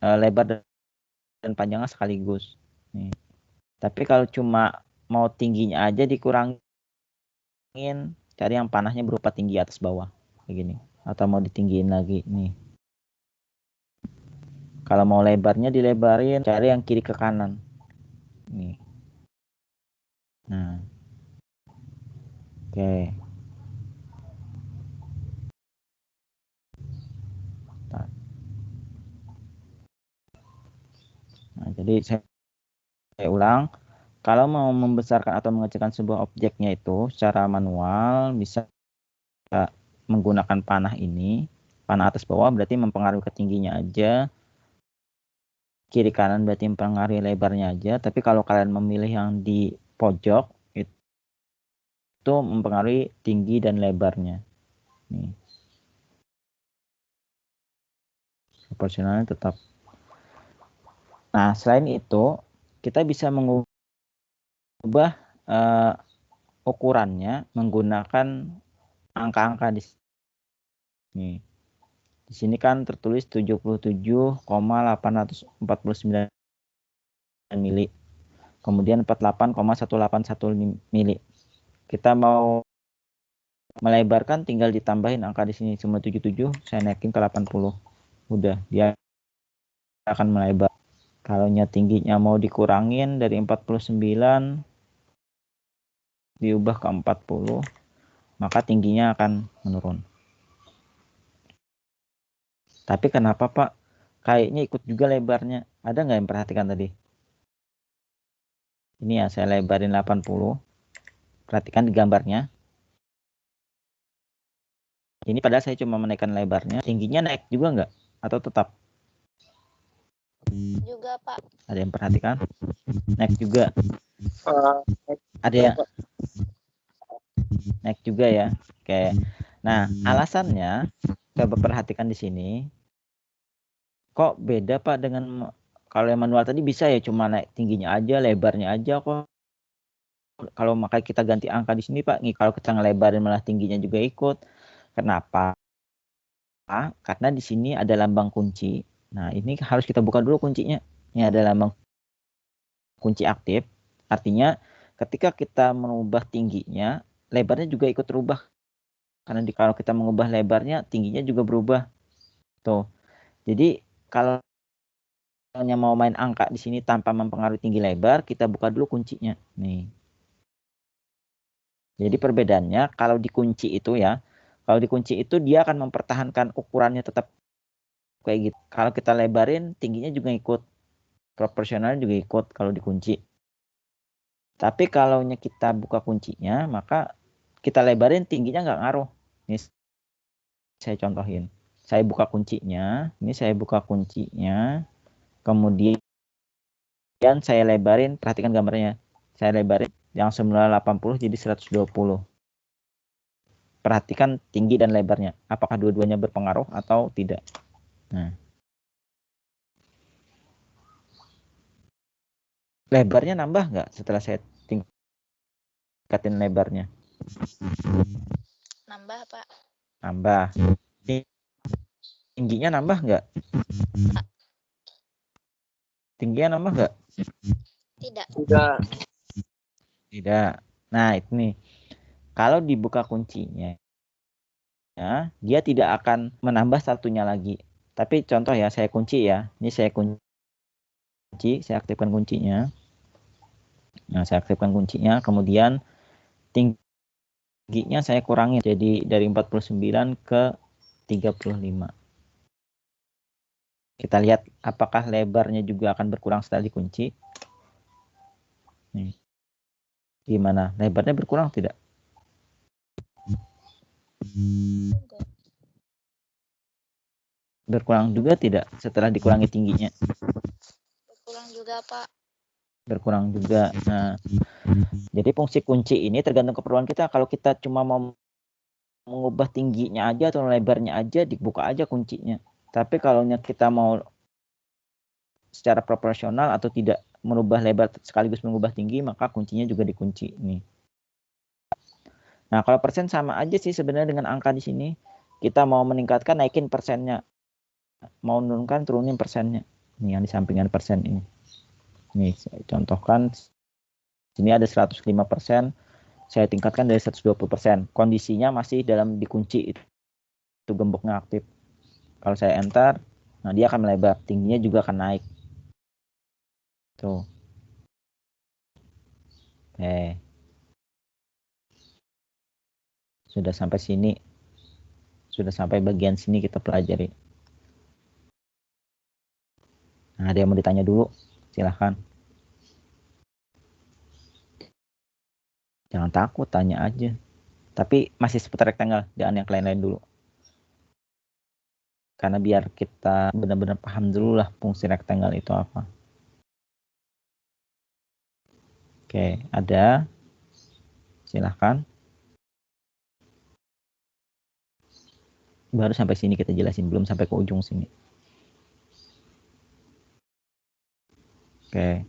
lebar dan panjangnya sekaligus. Nih. Tapi kalau cuma mau tingginya aja dikurangin, cari yang panahnya berupa tinggi atas bawah kayak gini. Atau mau ditinggiin lagi nih. Kalau mau lebarnya dilebarin, cari yang kiri ke kanan. Nih. Nah. Oke. Nah, jadi saya ulang. Kalau mau membesarkan atau mengecilkan sebuah objeknya itu secara manual bisa menggunakan panah ini. Panah atas bawah berarti mempengaruhi ketingginya aja. Kiri kanan berarti mempengaruhi lebarnya aja. Tapi kalau kalian memilih yang di pojok itu mempengaruhi tinggi dan lebarnya. Nih. Proporsionalnya tetap. Nah, selain itu kita bisa mengubah ukurannya menggunakan angka-angka di sini. Di sini kan tertulis 77,849 mili. Kemudian 48,181 mili. Kita mau melebarkan tinggal ditambahin angka di sini cuma 77, saya naikin ke 80. Udah, dia akan melebar. Kalau tingginya mau dikurangin dari 49 diubah ke 40, maka tingginya akan menurun. Tapi kenapa Pak? Kayaknya ikut juga lebarnya. Ada nggak yang perhatikan tadi? Ini ya, saya lebarin 80. Perhatikan di gambarnya. Ini padahal saya cuma menaikkan lebarnya. Tingginya naik juga nggak? Atau tetap? Juga, Pak. Ada yang perhatikan? Naik juga. Ada yang naik juga ya. Oke. Nah, alasannya coba perhatikan di sini. Kok beda Pak dengan kalau yang manual tadi bisa ya cuma naik tingginya aja, lebarnya aja kok. Kalau makanya kita ganti angka di sini Pak, kalau kita ngelebarin malah tingginya juga ikut. Kenapa? Karena di sini ada lambang kunci. Nah, ini harus kita buka dulu kuncinya. Ini ada lambang kunci aktif. Artinya ketika kita mengubah tingginya, lebarnya juga ikut berubah. Karena kalau kita mengubah lebarnya, tingginya juga berubah. Tuh. Jadi kalau mau main angka di sini tanpa mempengaruhi tinggi lebar, kita buka dulu kuncinya. Nih. Jadi perbedaannya kalau dikunci itu ya, kalau dikunci itu dia akan mempertahankan ukurannya tetap kayak gitu. Kalau kita lebarin, tingginya juga ikut. Proporsional juga ikut kalau dikunci. Tapi kalau kita buka kuncinya, maka kita lebarin tingginya nggak ngaruh. Ini saya contohin. Saya buka kuncinya, ini saya buka kuncinya, kemudian saya lebarin, perhatikan gambarnya. Saya lebarin yang semula 80 jadi 120. Perhatikan tinggi dan lebarnya. Apakah dua-duanya berpengaruh atau tidak? Nah. Lebarnya nambah nggak setelah saya tingkatin lebarnya? Nambah, Pak. Nambah. Tingginya nambah nggak? Tingginya nambah nggak? Tidak. Tidak. Nah, itu nih. Kalau dibuka kuncinya, ya, dia tidak akan menambah satunya lagi. Tapi contoh ya, saya kunci ya. Ini saya kunci, saya aktifkan kuncinya. Nah, saya aktifkan kuncinya, kemudian tingginya saya kurangin. Jadi dari 49 ke 35. Kita lihat apakah lebarnya juga akan berkurang setelah dikunci. Nih. Gimana? Lebarnya berkurang tidak? Berkurang juga tidak setelah dikurangi tingginya? Berkurang juga, Pak. Berkurang juga. Nah, jadi fungsi kunci ini tergantung keperluan kita. Kalau kita cuma mau mengubah tingginya aja atau lebarnya aja, dibuka aja kuncinya. Tapi kalau kita mau secara proporsional atau tidak merubah lebar sekaligus mengubah tinggi, maka kuncinya juga dikunci. Nih. Nah, kalau persen sama aja sih sebenarnya dengan angka di sini. Kita mau meningkatkan, naikin persennya. Mau menurunkan, turunin persennya. Ini yang di sampingan persen ini. Nih, saya contohkan. Sini ada 105%. Saya tingkatkan dari 120%. Kondisinya masih dalam dikunci itu gemboknya aktif. Kalau saya enter, nah dia akan melebar, tingginya juga akan naik. Tuh. Sudah sampai sini. Sudah sampai bagian sini kita pelajari. Nah, ada yang mau ditanya dulu? Silahkan. Jangan takut, tanya aja. Tapi masih seputar rectangle, jangan yang lain-lain dulu. Karena biar kita benar-benar paham dulu lah fungsi rectangle itu apa. Oke, ada? Silahkan. Baru sampai sini kita jelasin, belum sampai ke ujung sini. Oke.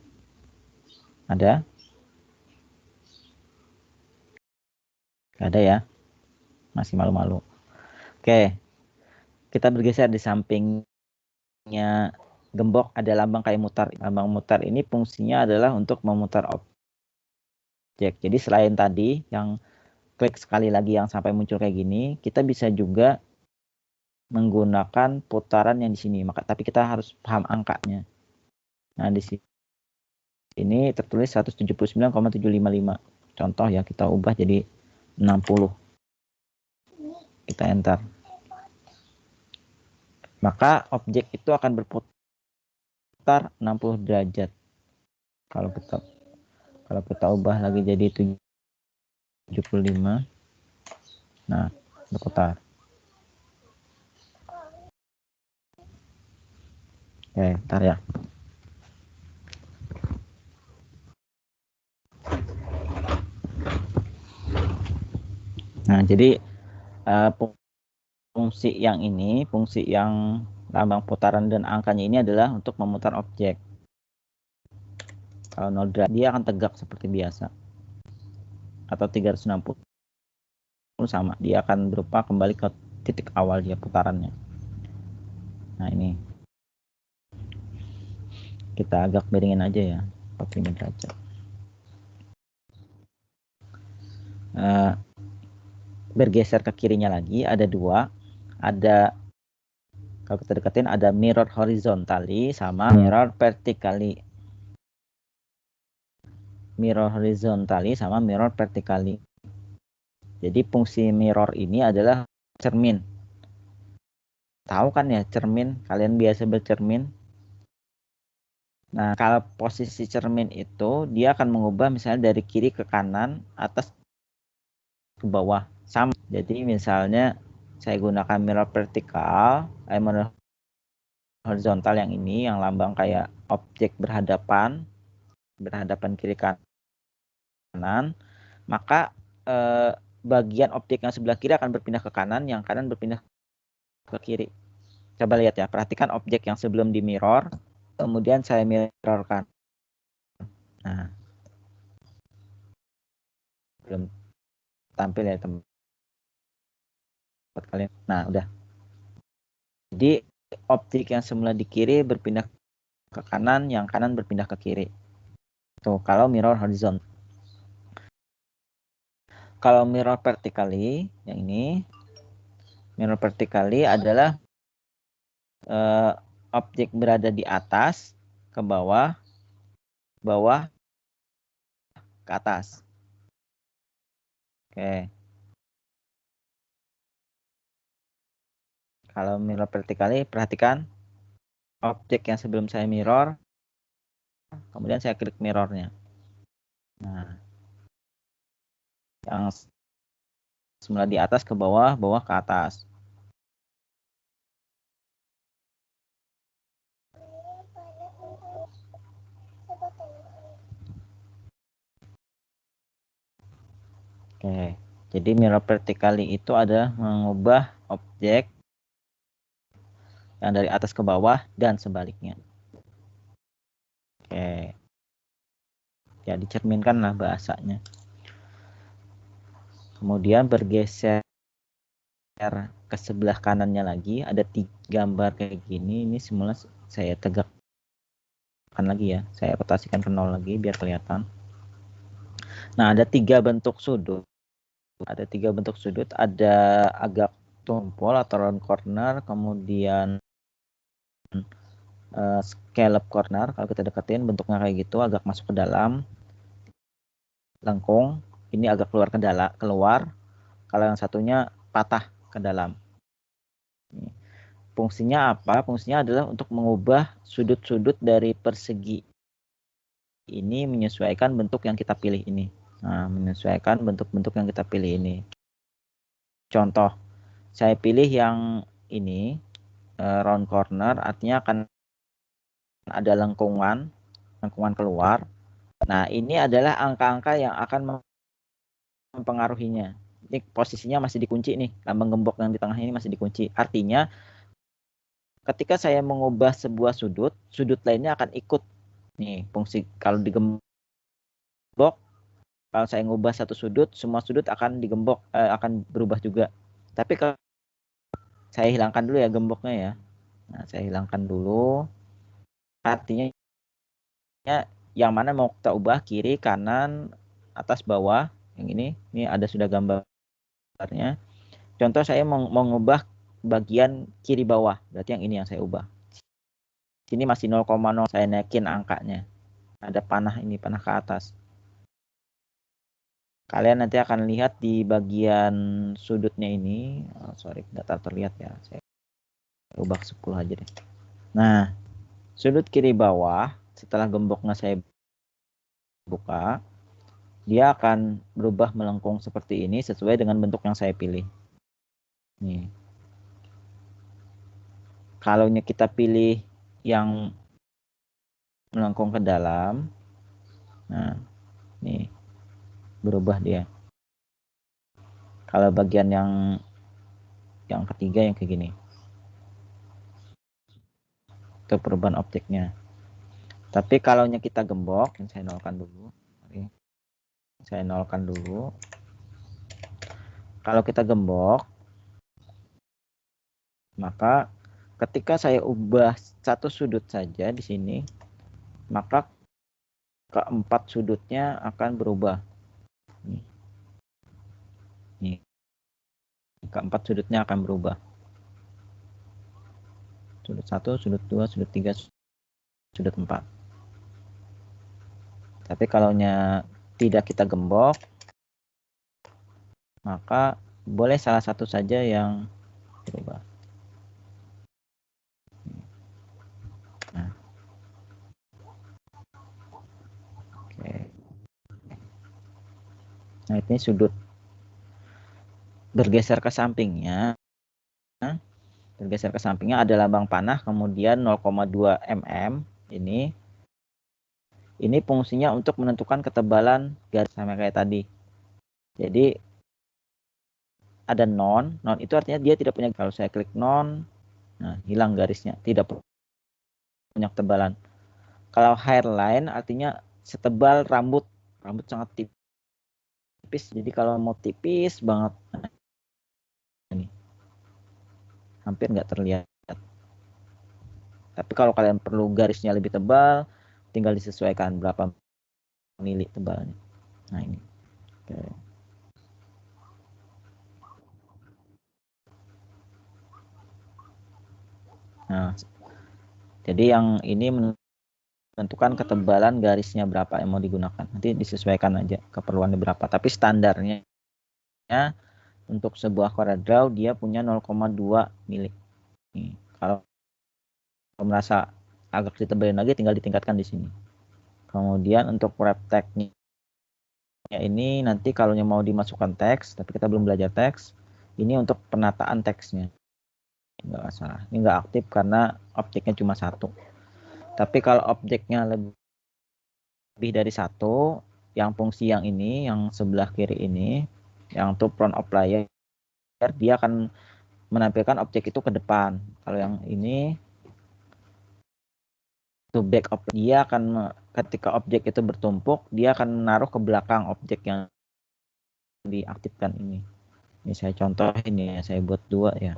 Ada? Ada ya? Masih malu-malu. Oke. Kita bergeser di sampingnya gembok ada lambang kayak mutar. Lambang mutar ini fungsinya adalah untuk memutar objek. Jadi selain tadi yang klik sekali lagi yang sampai muncul kayak gini, kita bisa juga menggunakan putaran yang di sini. Tapi kita harus paham angkanya. Nah, di sini tertulis 179,755. Contoh ya, kita ubah jadi 60. Kita enter. Maka objek itu akan berputar 60 derajat. Kalau kita ubah lagi jadi 75. Nah, berputar. Oke, ntar ya. Nah, jadi fungsi yang lambang putaran dan angkanya ini adalah untuk memutar objek. Kalau 0 derajat, dia akan tegak seperti biasa. Atau 360 sama, dia akan berupa kembali ke titik awal dia putarannya. Nah, ini. Kita agak miringin aja ya, 45 derajat. Bergeser ke kirinya lagi, ada dua. Ada, kalau kita deketin, ada mirror horizontally sama mirror vertically. Mirror horizontally sama mirror vertically. Jadi fungsi mirror ini adalah cermin. Tahu kan ya cermin? Kalian biasa bercermin. Nah, kalau posisi cermin itu dia akan mengubah misalnya dari kiri ke kanan, atas ke bawah. Sama. Jadi misalnya saya gunakan mirror vertikal, mirror horizontal yang ini, yang lambang kayak objek berhadapan kiri kanan, maka bagian objek yang sebelah kiri akan berpindah ke kanan, yang kanan berpindah ke kiri. Coba lihat ya, perhatikan objek yang sebelum di mirror, kemudian saya mirrorkan. Nah, belum tampil ya tempat kalian. Nah, udah. Jadi objek yang semula di kiri berpindah ke kanan, yang kanan berpindah ke kiri. Tuh, kalau mirror horizontal. Kalau mirror vertically, yang ini, mirror vertically adalah objek berada di atas ke bawah, bawah ke atas. Oke. Kalau mirror vertically, perhatikan objek yang sebelum saya mirror, kemudian saya klik mirrornya. Nah, yang semula di atas ke bawah, bawah ke atas. Oke, jadi mirror vertically itu adalah mengubah objek yang dari atas ke bawah dan sebaliknya. Oke, ya dicerminkan lah bahasanya. Kemudian bergeser ke sebelah kanannya lagi, ada 3 gambar kayak gini. Ini semula saya tegakkan lagi ya, saya rotasikan ke 0 lagi biar kelihatan. Nah, ada 3 bentuk sudut. Ada 3 bentuk sudut, ada agak tumpul atau round corner, kemudian scallop corner. Kalau kita deketin bentuknya kayak gitu, agak masuk ke dalam, lengkung. Ini agak keluar. Kalau yang satunya patah ke dalam. Fungsinya apa? Fungsinya adalah untuk mengubah sudut-sudut dari persegi ini menyesuaikan bentuk yang kita pilih ini. Nah, menyesuaikan bentuk-bentuk yang kita pilih ini. Contoh, saya pilih yang ini, round corner, artinya akan ada lengkungan keluar. Nah, ini adalah angka-angka yang akan mempengaruhinya. Ini posisinya masih dikunci nih, lambang gembok yang di tengah ini masih dikunci. Artinya, ketika saya mengubah sebuah sudut, sudut lainnya akan ikut. Nih, fungsi kalau digembok, kalau saya ngubah satu sudut, semua sudut akan digembok, akan berubah juga. Tapi kalau saya hilangkan dulu ya gemboknya ya. Nah, saya hilangkan dulu. Artinya yang mana mau kita ubah, kiri, kanan, atas, bawah. Yang ini ada sudah gambarnya. Contoh saya mau mengubah bagian kiri bawah, berarti yang ini yang saya ubah. Sini masih 0,0, saya naikin angkanya. Ada panah ini, panah ke atas. Kalian nanti akan lihat di bagian sudutnya ini, sorry tidak terlihat ya, saya ubah 10 aja deh. Nah, sudut kiri bawah setelah gemboknya saya buka, dia akan berubah melengkung seperti ini sesuai dengan bentuk yang saya pilih. Nih, kalau kita pilih yang melengkung ke dalam, nah nih berubah dia. Kalau bagian yang ketiga yang kayak gini, itu perubahan objeknya. Tapi kalau kita gembok, yang saya nolkan dulu. Saya nolkan dulu. Kalau kita gembok, maka ketika saya ubah satu sudut saja di sini, maka keempat sudutnya akan berubah. Nih. Keempat sudutnya akan berubah. Sudut 1, sudut 2, sudut 3, sudut 4. Tapi kalau tidak kita gembok, maka boleh salah satu saja yang berubah. Nah. Oke. Nah, ini sudut bergeser ke sampingnya. Bergeser ke sampingnya ada lambang panah, kemudian 0,2 mm ini fungsinya untuk menentukan ketebalan garis sama kayak tadi. Jadi ada non itu artinya dia tidak punya, kalau saya klik non, nah hilang garisnya, tidak punya ketebalan. Kalau hairline artinya setebal rambut sangat tipis. Jadi kalau mau tipis banget, nah, ini hampir nggak terlihat. Tapi kalau kalian perlu garisnya lebih tebal, tinggal disesuaikan berapa mili tebalnya. Nah ini. Oke. Nah, jadi yang ini menentukan ketebalan garisnya berapa yang mau digunakan. Nanti disesuaikan aja keperluannya berapa. Tapi standarnya untuk sebuah CorelDRAW dia punya 0,2 mili. Nih, kalau merasa agak ditebelin lagi, tinggal ditingkatkan di sini. Kemudian untuk wrap tag-nya ini nanti kalau mau dimasukkan teks, tapi kita belum belajar teks, ini untuk penataan teksnya. Nggak salah, ini nggak aktif karena objeknya cuma satu. Tapi kalau objeknya lebih dari satu, yang fungsi yang ini, yang sebelah kiri ini, yang to front of player, dia akan menampilkan objek itu ke depan. Kalau yang ini to back of, dia akan ketika objek itu bertumpuk, dia akan menaruh ke belakang objek yang diaktifkan ini. Ini saya contoh ini ya, saya buat 2 ya.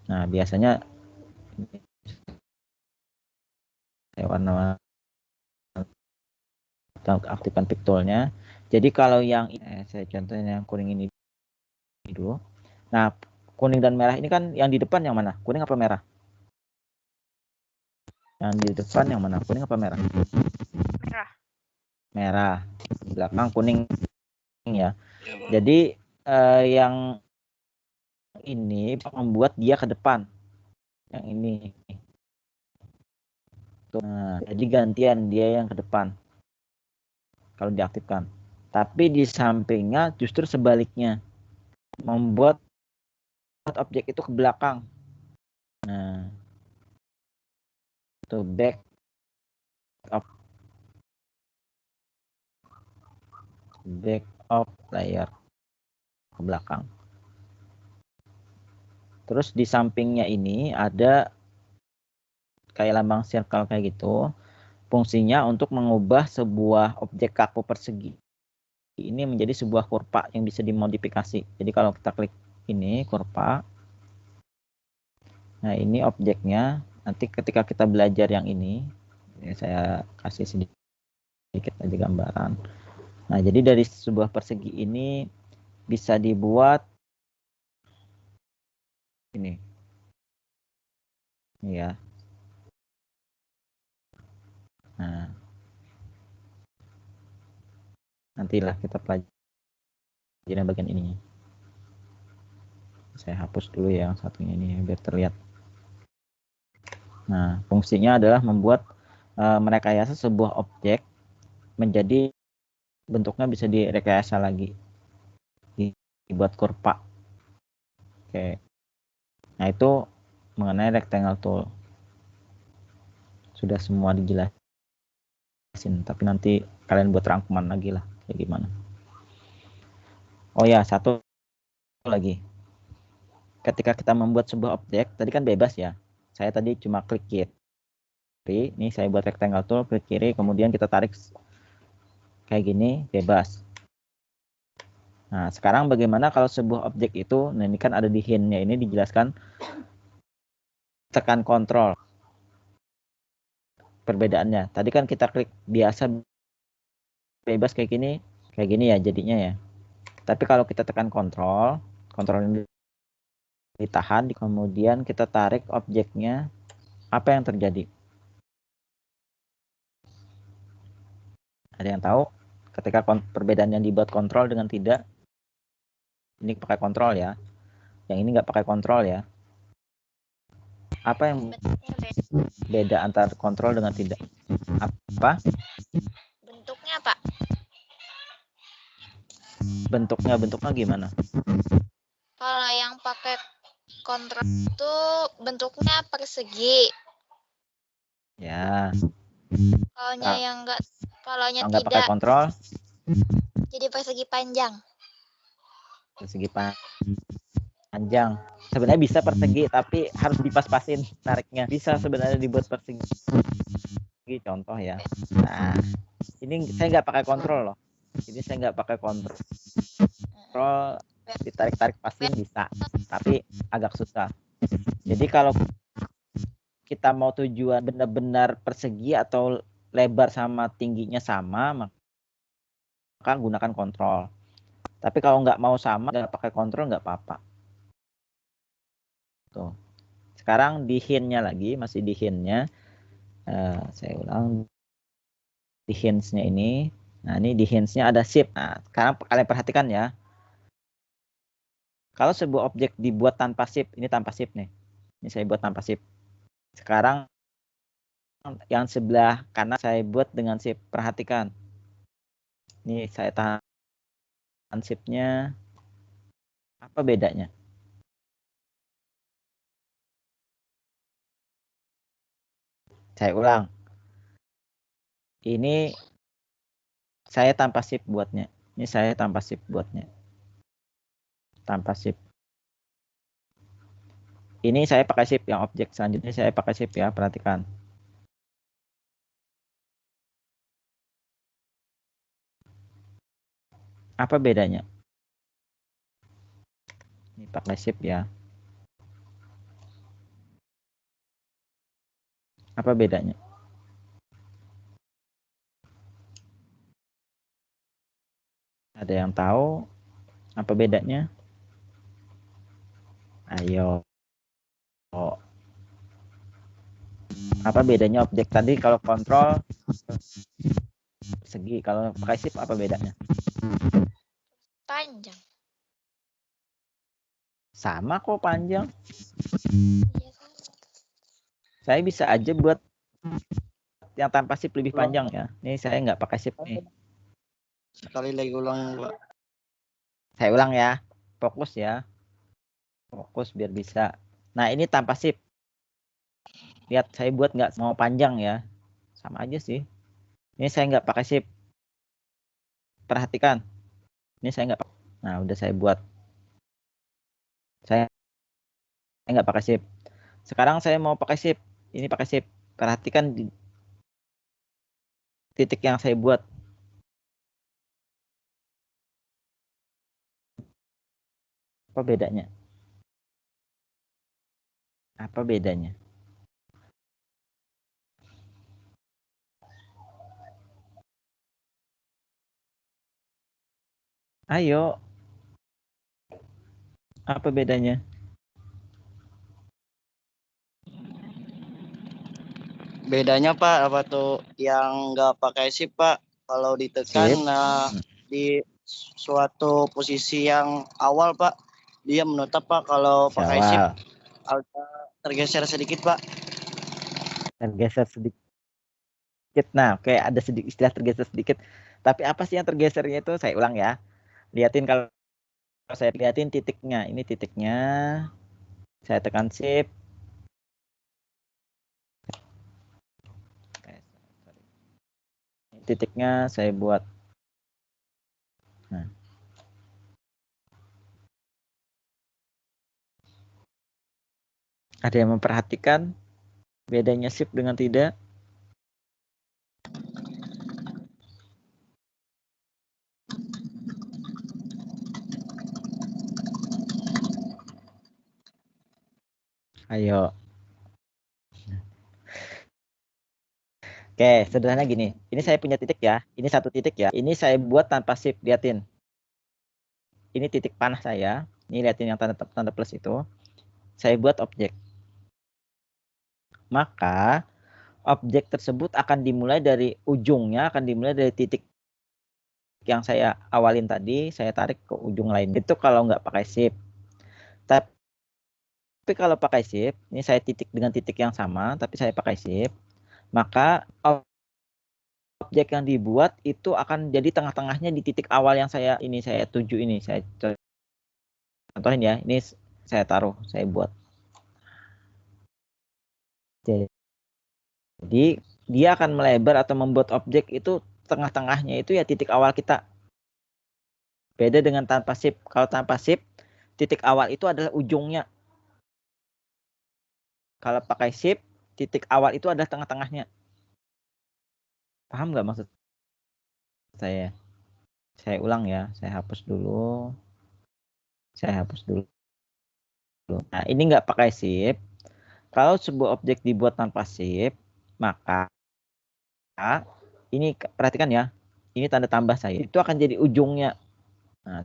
Nah, biasanya saya warna aktifkan pictoolnya. Jadi kalau yang saya contohin yang kuning ini dulu. Nah, kuning dan merah ini kan yang di depan yang mana? Kuning apa merah? Yang di depan yang mana? Kuning apa merah? Merah. Merah. Di belakang kuning ya. Jadi yang ini membuat dia ke depan. Yang ini. Nah, jadi gantian dia yang ke depan. Kalau diaktifkan. Tapi di sampingnya justru sebaliknya. Membuat objek itu ke belakang. Nah, itu back of layer ke belakang. Terus di sampingnya ini ada kayak lambang circle kayak gitu. Fungsinya untuk mengubah sebuah objek kaku persegi ini menjadi sebuah kurva yang bisa dimodifikasi. Jadi kalau kita klik ini kurva, nah ini objeknya. Nanti ketika kita belajar yang ini, saya kasih sedikit aja gambaran. Nah, jadi dari sebuah persegi ini bisa dibuat ini ya. Nah, nantilah kita pelajari bagian ininya. Saya hapus dulu ya yang satunya ini biar terlihat. Nah, fungsinya adalah membuat merekayasa sebuah objek menjadi bentuknya bisa direkayasa lagi, dibuat kurva. Oke. Nah, itu mengenai rectangle tool. Sudah semua dijelasin, tapi nanti kalian buat rangkuman lagi lah kayak gimana. Oh ya, satu lagi. Ketika kita membuat sebuah objek, tadi kan bebas ya. Saya tadi cuma klik kiri. Ini saya buat rectangle tool, klik kiri, kemudian kita tarik kayak gini, bebas. Nah, sekarang bagaimana kalau sebuah objek itu, nah ini kan ada di hint-nya ini dijelaskan, tekan kontrol. Perbedaannya. Tadi kan kita klik biasa bebas kayak gini ya jadinya ya. Tapi kalau kita tekan kontrol ini ditahan, kemudian kita tarik objeknya, apa yang terjadi? Ada yang tahu? Ketika perbedaan yang dibuat kontrol dengan tidak, ini pakai kontrol ya. Yang ini nggak pakai kontrol ya. Apa yang beda antara kontrol dengan tidak? Apa? Bentuknya, Pak. Bentuknya gimana? Kalau yang pakai kontrol itu bentuknya persegi. Ya. Kalau yang enggak, kalau nggak tidak pakai kontrol, jadi persegi panjang. Persegi panjang. Sebenarnya bisa persegi, tapi harus dipas-pasin tariknya. Bisa sebenarnya dibuat persegi. Contoh ya. Nah, ini saya nggak pakai kontrol loh. Jadi saya nggak pakai kontrol. Ditarik-tarik pasin bisa, tapi agak susah. Jadi kalau kita mau tujuan benar-benar persegi atau lebar sama tingginya sama, maka gunakan kontrol. Tapi kalau nggak mau sama, nggak pakai kontrol nggak apa-apa. Tuh. Sekarang di hint-nya lagi, masih di hint-nya. Saya ulang. Di hints-nya ini. Nah, ini di hints-nya ada shift. Nah, sekarang kalian perhatikan ya. Kalau sebuah objek dibuat tanpa shift, ini tanpa shift nih. Ini saya buat tanpa shift. Sekarang yang sebelah kanan saya buat dengan shift. Perhatikan. Ini saya tahan shift-nya. Apa bedanya? Saya ulang. Ini saya tanpa shift buatnya. Ini saya tanpa shift buatnya. Tanpa shift. Ini saya pakai shift yang objek. Selanjutnya saya pakai shift ya. Perhatikan. Apa bedanya? Ini pakai shift ya. Apa bedanya? Ada yang tahu apa bedanya? Ayo. Oh. Apa bedanya objek tadi kalau kontrol segi, kalau pakai shift apa bedanya? Panjang. Sama kok panjang. Iya kan? Saya bisa aja buat yang tanpa shift lebih panjang ya. Ini saya nggak pakai shift nih. Sekali lagi ulang, Pak. Saya ulang ya. Fokus ya. Fokus biar bisa. Nah ini tanpa shift. Lihat saya buat nggak mau panjang ya. Sama aja sih. Ini saya nggak pakai shift. Perhatikan. Ini saya nggak. Nah udah saya buat. Saya nggak pakai shift. Sekarang saya mau pakai shift. Ini pakai shift. Perhatikan di titik yang saya buat. Apa bedanya? Apa bedanya? Ayo. Apa bedanya? Bedanya, Pak, apa tuh yang nggak pakai shift, Pak? Kalau ditekan Shift. di suatu posisi yang awal, Pak, dia menetap, Pak. Kalau pakai shift agak tergeser sedikit, Pak. Tergeser sedikit. Nah, oke, ada sedikit istilah tergeser sedikit. Tapi apa sih yang tergesernya itu? Saya ulang ya. Lihatin kalau saya lihatin titiknya. Ini titiknya. Saya tekan shift. Titiknya saya buat. Nah. Ada yang memperhatikan bedanya shift dengan tidak? Ayo. Oke, sederhana gini. Ini saya punya titik ya. Ini satu titik ya. Ini saya buat tanpa shift. Lihatin. Ini titik panah saya. Ini lihatin yang tanda plus itu. Saya buat objek. Maka objek tersebut akan dimulai dari ujungnya, akan dimulai dari titik yang saya awalin tadi, saya tarik ke ujung lain. Itu kalau nggak pakai shift. Tapi kalau pakai shift, ini saya titik dengan titik yang sama, tapi saya pakai shift, maka objek yang dibuat itu akan jadi tengah-tengahnya di titik awal yang saya tuju ini. Saya contohin ya, ini saya taruh, saya buat. Jadi dia akan melebar atau membuat objek itu tengah-tengahnya itu ya titik awal kita. Beda dengan tanpa shift. Kalau tanpa shift, titik awal itu adalah ujungnya. Kalau pakai shift, titik awal itu adalah tengah-tengahnya. Paham nggak maksud saya? Saya ulang ya, saya hapus dulu. Saya hapus dulu. Nah, ini nggak pakai shift. Kalau sebuah objek dibuat tanpa shift, maka ini perhatikan ya, ini tanda tambah saya. Itu akan jadi ujungnya. Nah,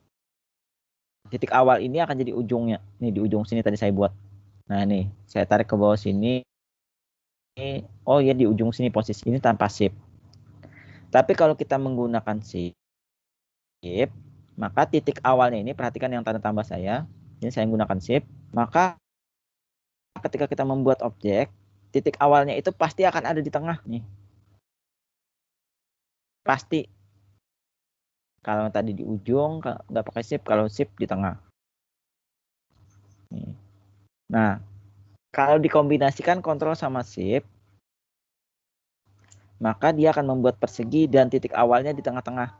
titik awal ini akan jadi ujungnya. Ini di ujung sini tadi saya buat. Nah, ini saya tarik ke bawah sini. Oh ya, di ujung sini posisi ini tanpa shift. Tapi kalau kita menggunakan shift, maka titik awalnya ini perhatikan yang tanda tambah saya. Ini saya menggunakan shift, maka ketika kita membuat objek, titik awalnya itu pasti akan ada di tengah nih. Pasti. Kalau tadi di ujung nggak pakai shift, kalau shift di tengah. Nih. Nah, kalau dikombinasikan kontrol sama shift, maka dia akan membuat persegi dan titik awalnya di tengah-tengah.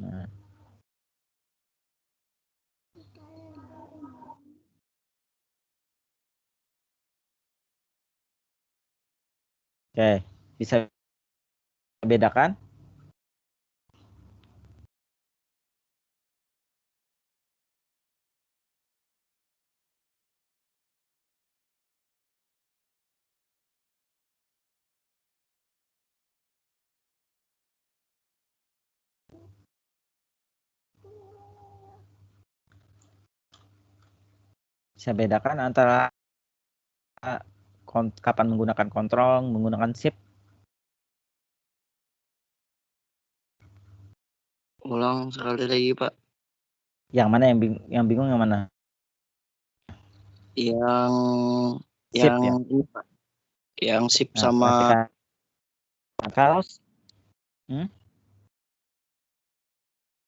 Nah. Oke, bisa bedakan? Bisa bedakan antara kapan menggunakan kontrol, menggunakan shift? Ulang sekali lagi, Pak. Yang mana yang bingung yang mana? Yang Shift ya? ini, Pak. Yang shift Nah, sama perhatikan. Nah, kalau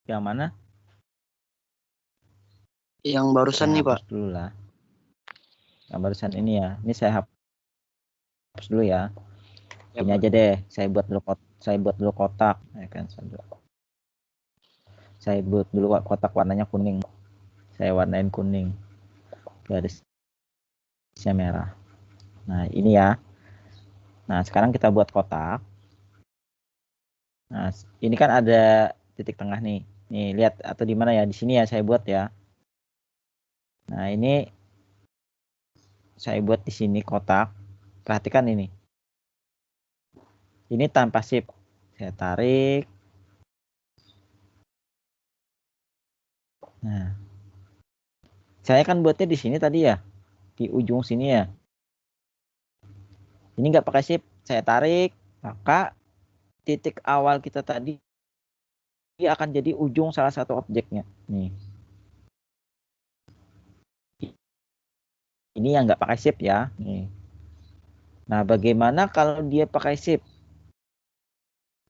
yang mana? yang barusan Saya nih, Pak. hapus dulu lah. Yang barusan ini ya. Ini saya hapus dulu ya. Ya, Ini Pak. aja deh. Saya buat dulu kotak. Ya kan, saya buat dulu kotak warnanya kuning. Saya warnain kuning. Garisnya merah. Nah, ini ya. Nah, sekarang kita buat kotak. Nah, ini kan ada titik tengah nih. Nih, lihat atau di mana ya? Di sini ya saya buat ya. Nah, ini saya buat di sini kotak. Perhatikan ini. Ini tanpa shift. Saya tarik. Nah, saya kan buatnya di sini tadi ya. Di ujung sini ya. Ini nggak pakai shift. Saya tarik. Maka titik awal kita tadi akan jadi ujung salah satu objeknya. Nih. Ini yang nggak pakai shift ya. Nih. Nah, bagaimana kalau dia pakai shift?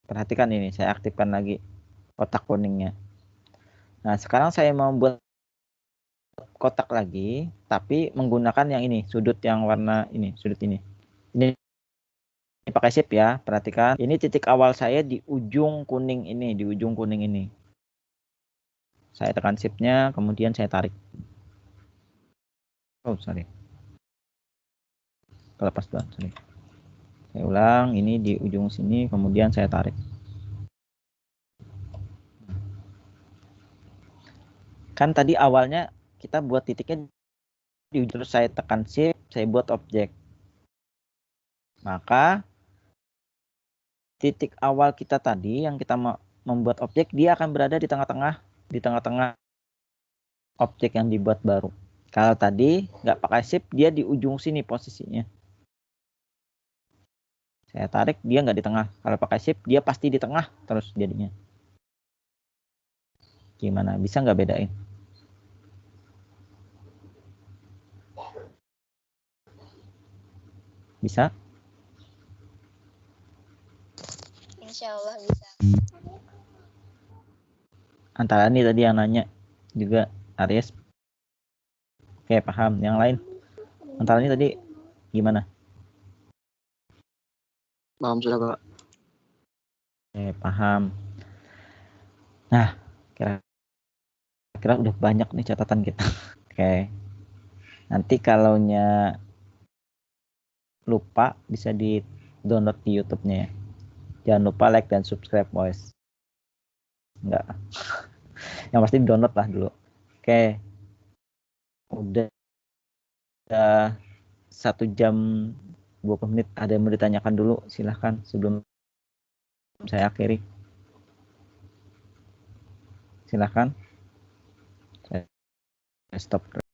Perhatikan ini, saya aktifkan lagi kotak kuningnya. Nah, sekarang saya mau buat kotak lagi, tapi menggunakan yang ini, sudut yang warna ini, sudut ini. Ini pakai shift ya, perhatikan. Ini titik awal saya di ujung kuning ini, di ujung kuning ini. Saya tekan shift-nya, kemudian saya tarik. Oh, sorry. Kelepas duluan, sorry. Saya ulang, ini di ujung sini, kemudian saya tarik. Kan tadi awalnya kita buat titiknya di ujung, terus saya tekan shift, saya buat objek. Maka titik awal kita tadi yang kita membuat objek, dia akan berada di tengah-tengah objek yang dibuat baru. Kalau tadi nggak pakai shift, dia di ujung sini posisinya. Saya tarik, dia nggak di tengah. Kalau pakai shift, dia pasti di tengah terus jadinya. Gimana? Bisa nggak bedain? Bisa? Insya Allah bisa. Antara ini tadi yang nanya juga Aries. Oke, paham. Yang lain? Antara ini tadi gimana? Paham sudah, Pak. Oke, paham. Nah, kira-kira udah banyak nih catatan kita. Oke. Nanti kalaunya lupa bisa di download di YouTube-nya ya. Jangan lupa like dan subscribe, boys. Enggak. Yang pasti di download lah dulu. Oke. Udah 1 jam 20 menit. Ada yang mau ditanyakan dulu? Silahkan sebelum saya akhiri. Silahkan. Saya stop.